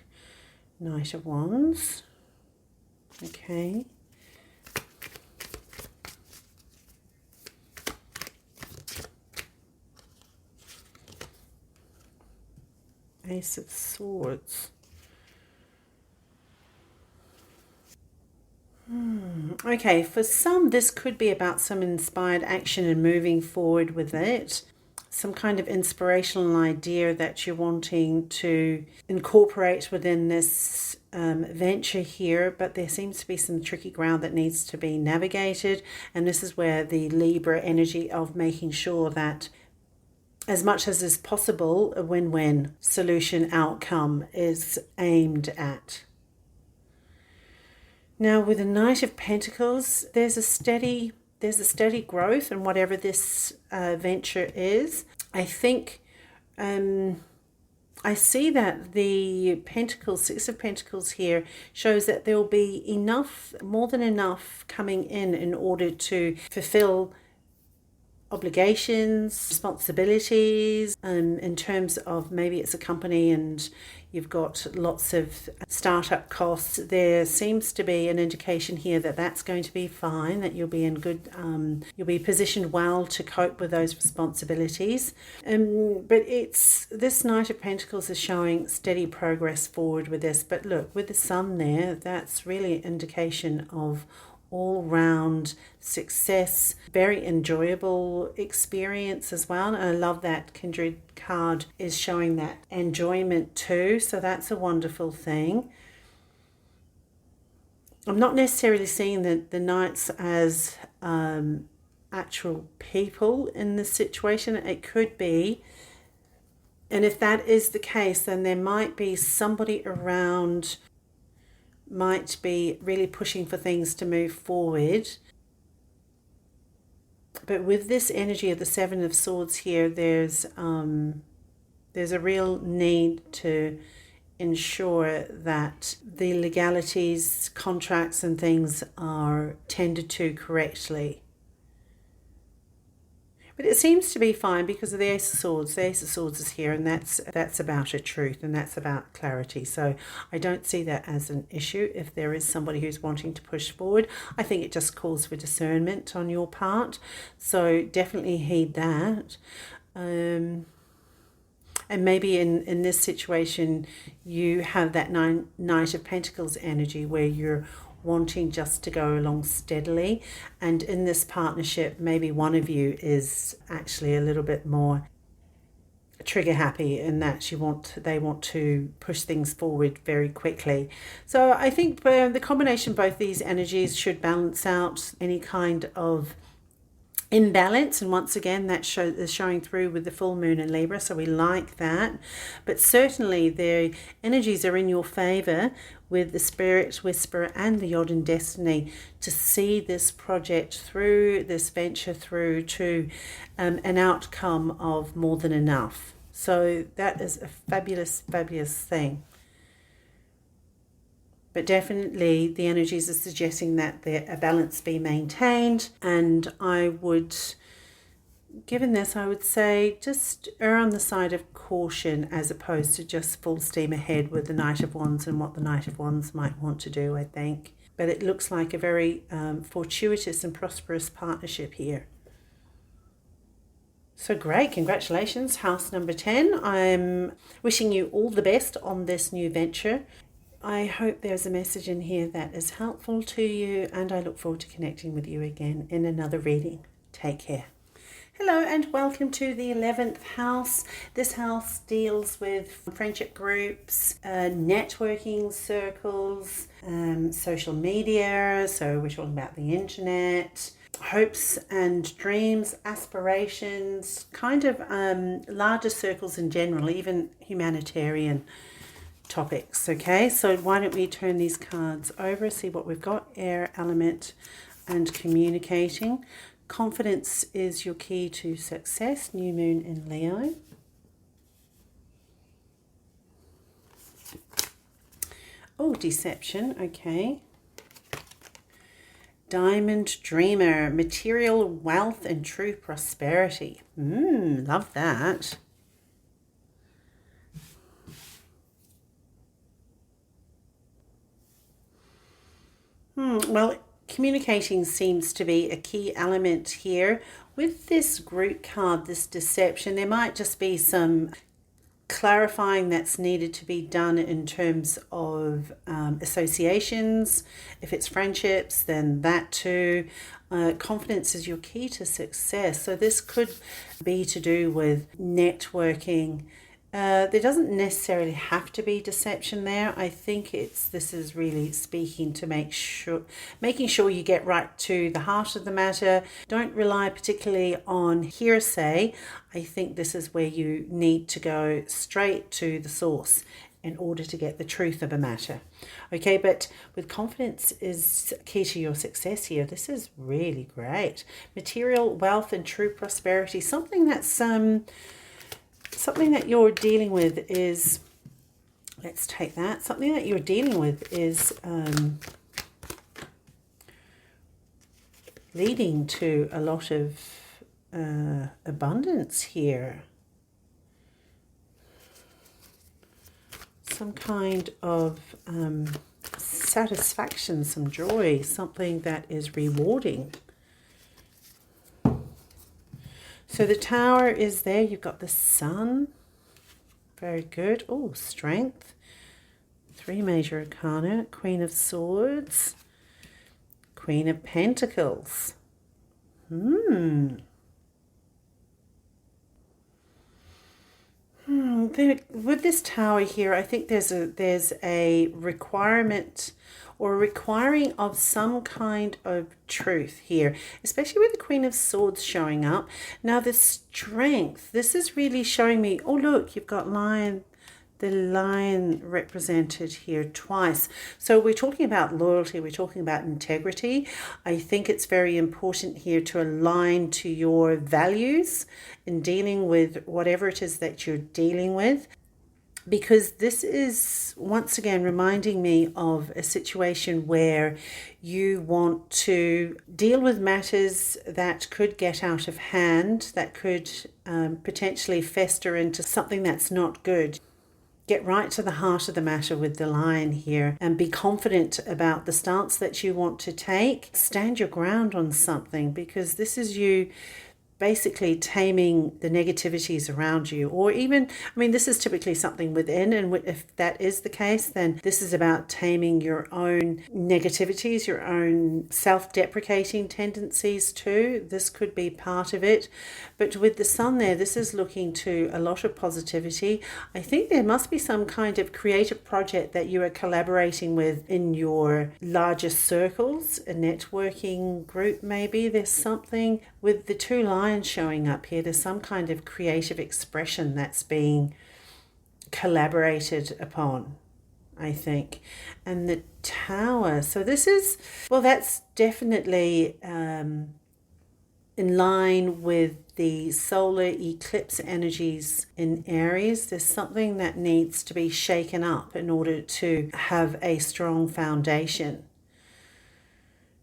Speaker 1: Knight of Wands. Okay. Ace of Swords. Okay, for some this could be about some inspired action and moving forward with it. Some kind of inspirational idea that you're wanting to incorporate within this venture here, but there seems to be some tricky ground that needs to be navigated, and this is where the Libra energy of making sure that as much as is possible, a win-win solution outcome is aimed at. Now with the Knight of Pentacles, there's a steady growth in whatever this venture is. I think I see that the Pentacles, Six of Pentacles here, shows that there will be enough, more than enough coming in order to fulfill obligations, responsibilities, in terms of maybe it's a company and you've got lots of startup costs. There seems to be an indication here that that's going to be fine, that you'll be in good, you'll be positioned well to cope with those responsibilities. But it's, this Knight of Pentacles is showing steady progress forward with this. But look, with the Sun there, that's really an indication of all-round success, very enjoyable experience as well. And I love that Kindred card is showing that enjoyment too, so that's a wonderful thing. I'm not necessarily seeing the Knights as actual people in this situation. It could be, and if that is the case, then there might be somebody around, might be really pushing for things to move forward. But with this energy of the Seven of Swords here, there's a real need to ensure that the legalities, contracts and things are tended to correctly. But it seems to be fine because of the Ace of Swords. The Ace of Swords is here, and that's about a truth, and that's about clarity. So I don't see that as an issue if there is somebody who's wanting to push forward. I think it just calls for discernment on your part. So definitely heed that. And maybe in this situation, you have that Knight of Pentacles energy where you're wanting just to go along steadily, and in this partnership maybe one of you is actually a little bit more trigger happy in that they want to push things forward very quickly. So I think the combination of both these energies should balance out any kind of imbalance, and once again that is showing through with the full moon in Libra, so we like that. But certainly the energies are in your favor with the Spirit Whisperer and the Yod in Destiny to see this project through, this venture through to an outcome of more than enough. So that is a fabulous thing. But definitely the energies are suggesting that a balance be maintained, and I would given this, I would say just err on the side of caution as opposed to just full steam ahead with the Knight of Wands and what the Knight of Wands might want to do, I think. But it looks like a very fortuitous and prosperous partnership here. So great, congratulations, house number 10. I'm wishing you all the best on this new venture. I hope there's a message in here that is helpful to you, and I look forward to connecting with you again in another reading. Take care. Hello and welcome to the 11th house. This house deals with friendship groups, networking circles, social media. So we're talking about the internet, hopes and dreams, aspirations, kind of larger circles in general, even humanitarian topics. Okay, so why don't we turn these cards over, see what we've got. Air element and communicating. Confidence is your key to success. New moon in Leo. Oh, deception. Okay. Diamond dreamer. Material wealth and true prosperity. Love that. Well, communicating seems to be a key element here. With this group card, this deception, there might just be some clarifying that's needed to be done in terms of associations. If it's friendships, then that too. Confidence is your key to success. So this could be to do with networking. There doesn't necessarily have to be deception there. I think this is really speaking to making sure you get right to the heart of the matter. Don't rely particularly on hearsay. I think this is where you need to go straight to the source in order to get the truth of a matter. Okay, but with confidence is key to your success here. This is really great. Material wealth and true prosperity. Something that you're dealing with is, let's take that. Something that you're dealing with is leading to a lot of abundance here. Some kind of satisfaction, some joy, something that is rewarding. So the Tower is there. You've got the Sun. Very good. Oh, Strength. 3 major arcana. Queen of Swords. Queen of Pentacles. With this Tower here, I think there's a requirement or requiring of some kind of truth here, especially with the Queen of Swords showing up. Now the Strength, this is really showing me, oh look, you've got the lion represented here twice. So we're talking about loyalty, we're talking about integrity. I think it's very important here to align to your values in dealing with whatever it is that you're dealing with. Because this is once again reminding me of a situation where you want to deal with matters that could get out of hand, that could potentially fester into something that's not good. Get right to the heart of the matter with the lion here and be confident about the stance that you want to take. Stand your ground on something, because this is you basically taming the negativities around you, or even, I mean, this is typically something within, and if that is the case, then this is about taming your own negativities, your own self-deprecating tendencies too. This could be part of it. But with the Sun there, this is looking to a lot of positivity. I think there must be some kind of creative project that you are collaborating with in your larger circles, a networking group maybe. There's something with the 2 lions showing up here. There's some kind of creative expression that's being collaborated upon, I think. And the Tower, so this is, well, that's definitely in line with the solar eclipse energies in Aries. There's something that needs to be shaken up in order to have a strong foundation.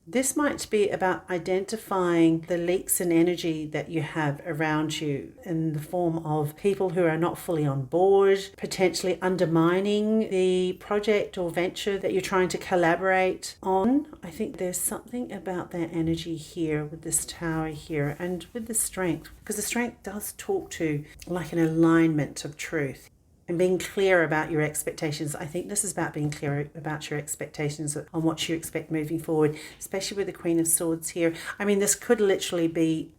Speaker 1: This might be about identifying the leaks in energy that you have around you in the form of people who are not fully on board, potentially undermining the project or venture that you're trying to collaborate on. I think there's something about that energy here with this Tower here and with the Strength, because the Strength does talk to like an alignment of truth. And being clear about your expectations. I think this is about being clear about your expectations on what you expect moving forward, especially with the Queen of Swords here. I mean, this could literally be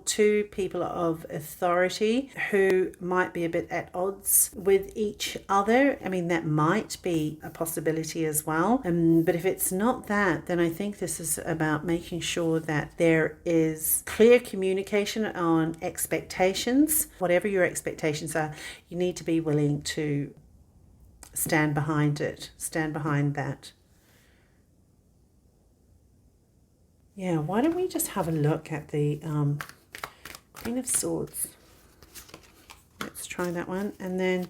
Speaker 1: two people of authority who might be a bit at odds with each other. I mean, that might be a possibility as well. But if it's not that, then I think this is about making sure that there is clear communication on expectations. Whatever your expectations are, you need to be willing to stand behind it, stand behind that. Yeah, why don't we just have a look at the Queen of Swords. Let's try that one. And then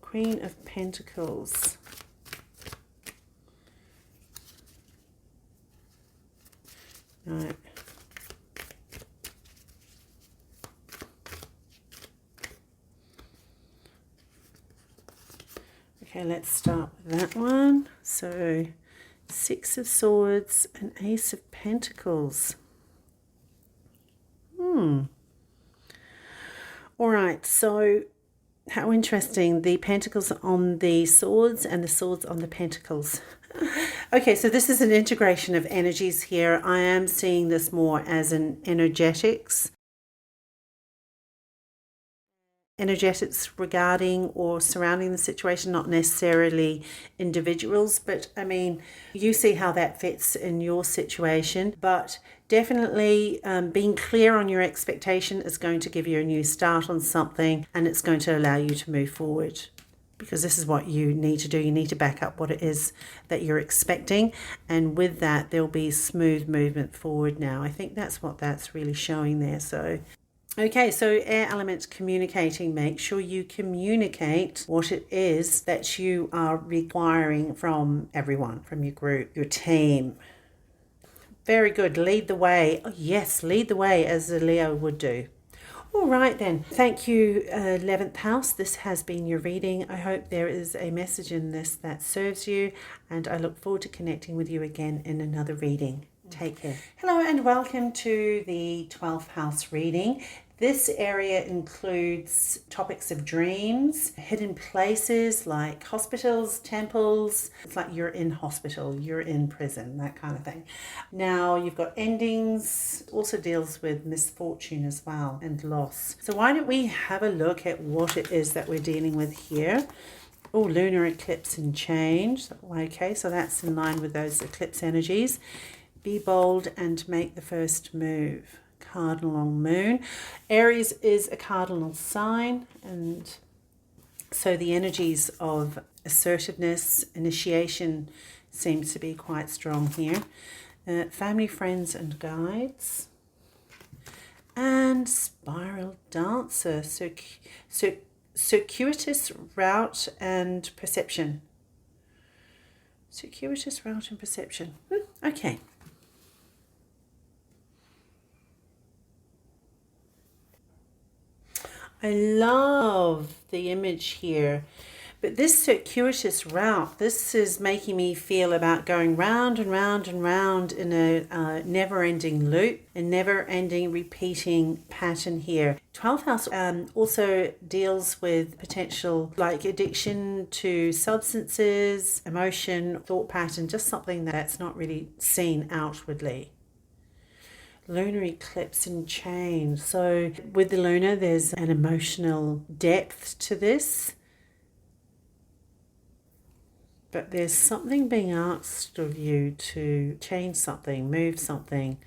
Speaker 1: Queen of Pentacles. Right. Okay, let's start with that one. So, Six of Swords and Ace of Pentacles. All right, so how interesting. The Pentacles on the Swords and the Swords on the Pentacles. Okay, so this is an integration of energies here. I am seeing this more as an energetics regarding or surrounding the situation, not necessarily individuals, but I mean, you see how that fits in your situation. But definitely being clear on your expectation is going to give you a new start on something, and it's going to allow you to move forward, because this is what you need to do. You need to back up what it is that you're expecting, and with that there'll be smooth movement forward now. I think that's what that's really showing there. So okay, so air element communicating. Make sure you communicate what it is that you are requiring from everyone, from your group, your team. Very good. Lead the way. Oh, yes, lead the way as a Leo would do. All right then. Thank you, 11th house. This has been your reading. I hope there is a message in this that serves you, and I look forward to connecting with you again in another reading. Take care. Hello and welcome to the 12th house reading. This area includes topics of dreams, hidden places like hospitals, temples. It's like you're in hospital, you're in prison, that kind of thing. Now you've got endings, also deals with misfortune as well and loss. So why don't we have a look at what it is that we're dealing with here. Oh, lunar eclipse and change. Okay, so that's in line with those eclipse energies. Be bold and make the first move. Cardinal moon. Aries is a cardinal sign, and so the energies of assertiveness, initiation seems to be quite strong here. Family, friends and guides. And spiral dancer. Circuitous route and perception. Circuitous route and perception. Okay. I love the image here, but this circuitous route, this is making me feel about going round and round and round in a never-ending loop, a never-ending repeating pattern here. 12th house also deals with potential like addiction to substances, emotion, thought pattern, just something that's not really seen outwardly. Lunar eclipse and change. So with the lunar, there's an emotional depth to this, but there's something being asked of you to change something, move something,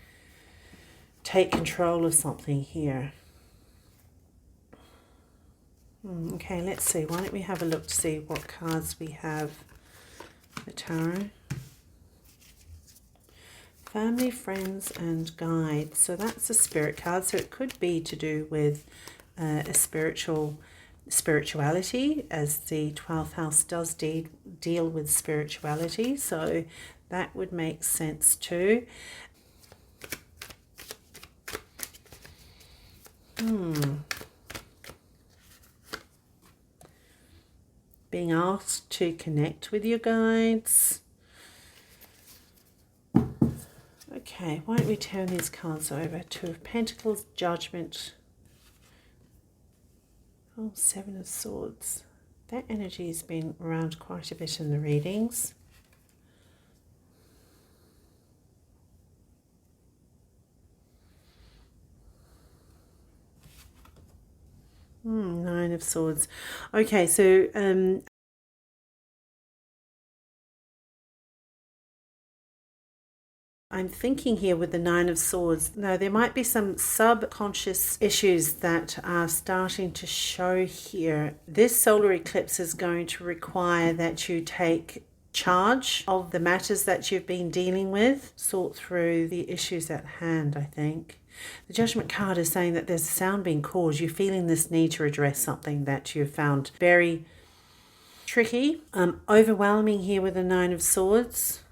Speaker 1: take control of something here. Okay, let's see. Why don't we have a look to see what cards we have for tarot. Family, friends and guides. So that's a spirit card. So it could be to do with a spirituality, as the 12th house does deal with spirituality. So that would make sense too. Being asked to connect with your guides. Okay, why don't we turn these cards over? Two of Pentacles, Judgment. Oh, Seven of Swords. That energy has been around quite a bit in the readings. Nine of Swords. Okay, so I'm thinking here with the Nine of Swords, no, there might be some subconscious issues that are starting to show here. This solar eclipse is going to require that you take charge of the matters that you've been dealing with, sort through the issues at hand, I think. The Judgment card is saying that there's a sound being caused. You're feeling this need to address something that you've found very tricky, overwhelming here with the Nine of Swords.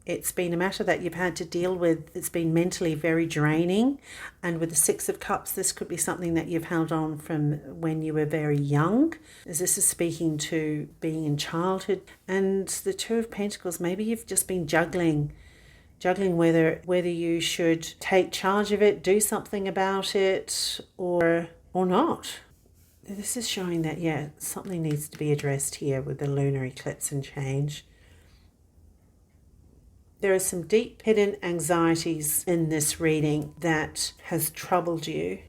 Speaker 1: It's been a matter that you've had to deal with. It's been mentally very draining. And with the Six of Cups, this could be something that you've held on from when you were very young, as this is speaking to being in childhood. And the Two of Pentacles, maybe you've just been juggling whether you should take charge of it, do something about it, or not. This is showing that, yeah, something needs to be addressed here with the lunar eclipse and change. There are some deep hidden anxieties in this reading that has troubled you,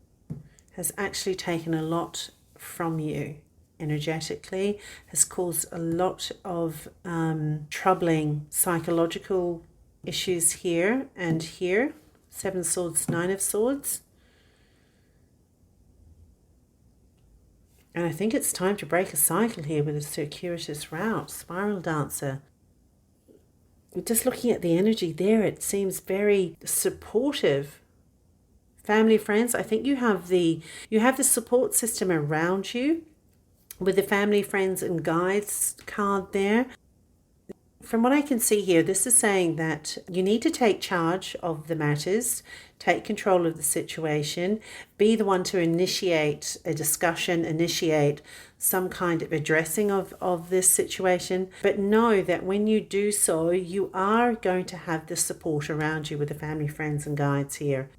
Speaker 1: has actually taken a lot from you energetically, has caused a lot of troubling psychological issues here and here. Seven Swords, Nine of Swords. And I think it's time to break a cycle here with a circuitous route, Spiral Dancer. Just looking at the energy there, it seems very supportive. Family, friends, I think you have the support system around you with the family, friends and guides card there. From what I can see here, this is saying that you need to take charge of the matters, take control of the situation, be the one to initiate a discussion, initiate some kind of addressing of this situation. But know that when you do so, you are going to have the support around you with the family, friends and guides here.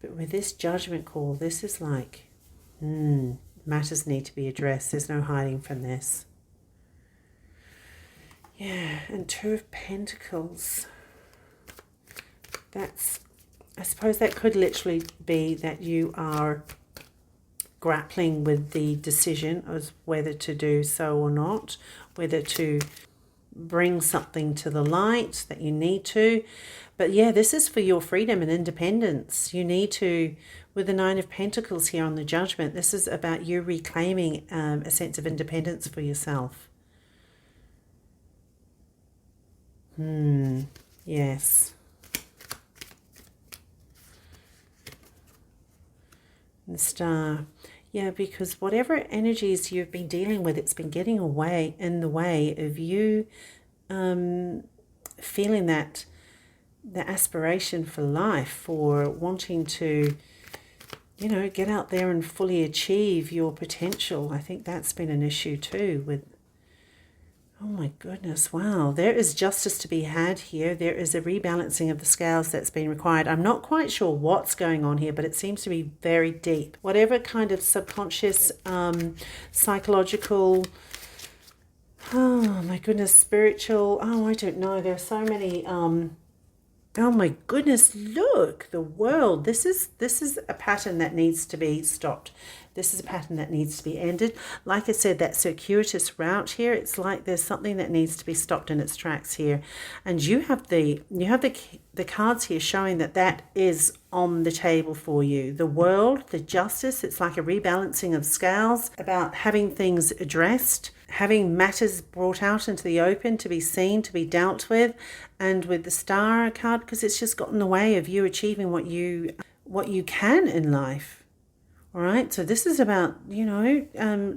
Speaker 1: But with this Judgment call, this is like, matters need to be addressed. There's no hiding from this. Yeah, and Two of Pentacles. I suppose that could literally be that you are grappling with the decision of whether to do so or not, whether to bring something to the light that you need to. But yeah, this is for your freedom and independence. You need to, with the Nine of Pentacles here on the Judgment, this is about you reclaiming a sense of independence for yourself. Yes. The Star. Yeah, because whatever energies you've been dealing with, it's been getting in the way of you feeling that the aspiration for life, for wanting to, get out there and fully achieve your potential. I think that's been an issue too with, oh my goodness, wow. There is justice to be had here. There is a rebalancing of the scales that's been required. I'm not quite sure what's going on here, but it seems to be very deep. Whatever kind of subconscious, psychological, oh my goodness, spiritual, oh, I don't know. There are so many, oh my goodness, look, the world. This is a pattern that needs to be stopped. This is a pattern that needs to be ended. Like I said, that circuitous route here, it's like there's something that needs to be stopped in its tracks here. And you have the cards here showing that is on the table for you. The world, the justice, it's like a rebalancing of scales, about having things addressed, having matters brought out into the open to be seen, to be dealt with. And with the Star card, because it's just got in the way of you achieving what you can in life. All right, so this is about,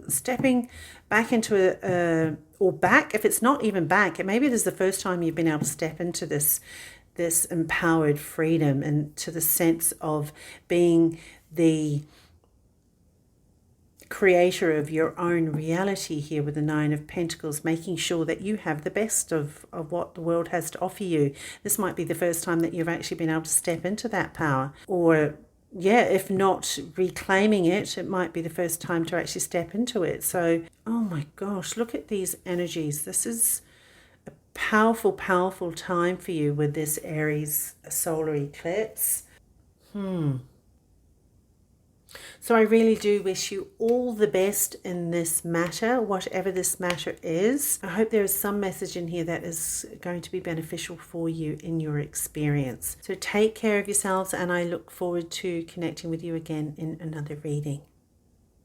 Speaker 1: stepping back into or back, if it's not even back, maybe it is the first time you've been able to step into this this empowered freedom and to the sense of being the creator of your own reality here with the Nine of Pentacles, making sure that you have the best of what the world has to offer you. This might be the first time that you've actually been able to step into that power, or yeah, if not reclaiming it, it might be the first time to actually step into it. So, oh my gosh, look at these energies. This is a powerful, powerful time for you with this Aries solar eclipse. So I really do wish you all the best in this matter, whatever this matter is. I hope there is some message in here that is going to be beneficial for you in your experience. So take care of yourselves, and I look forward to connecting with you again in another reading.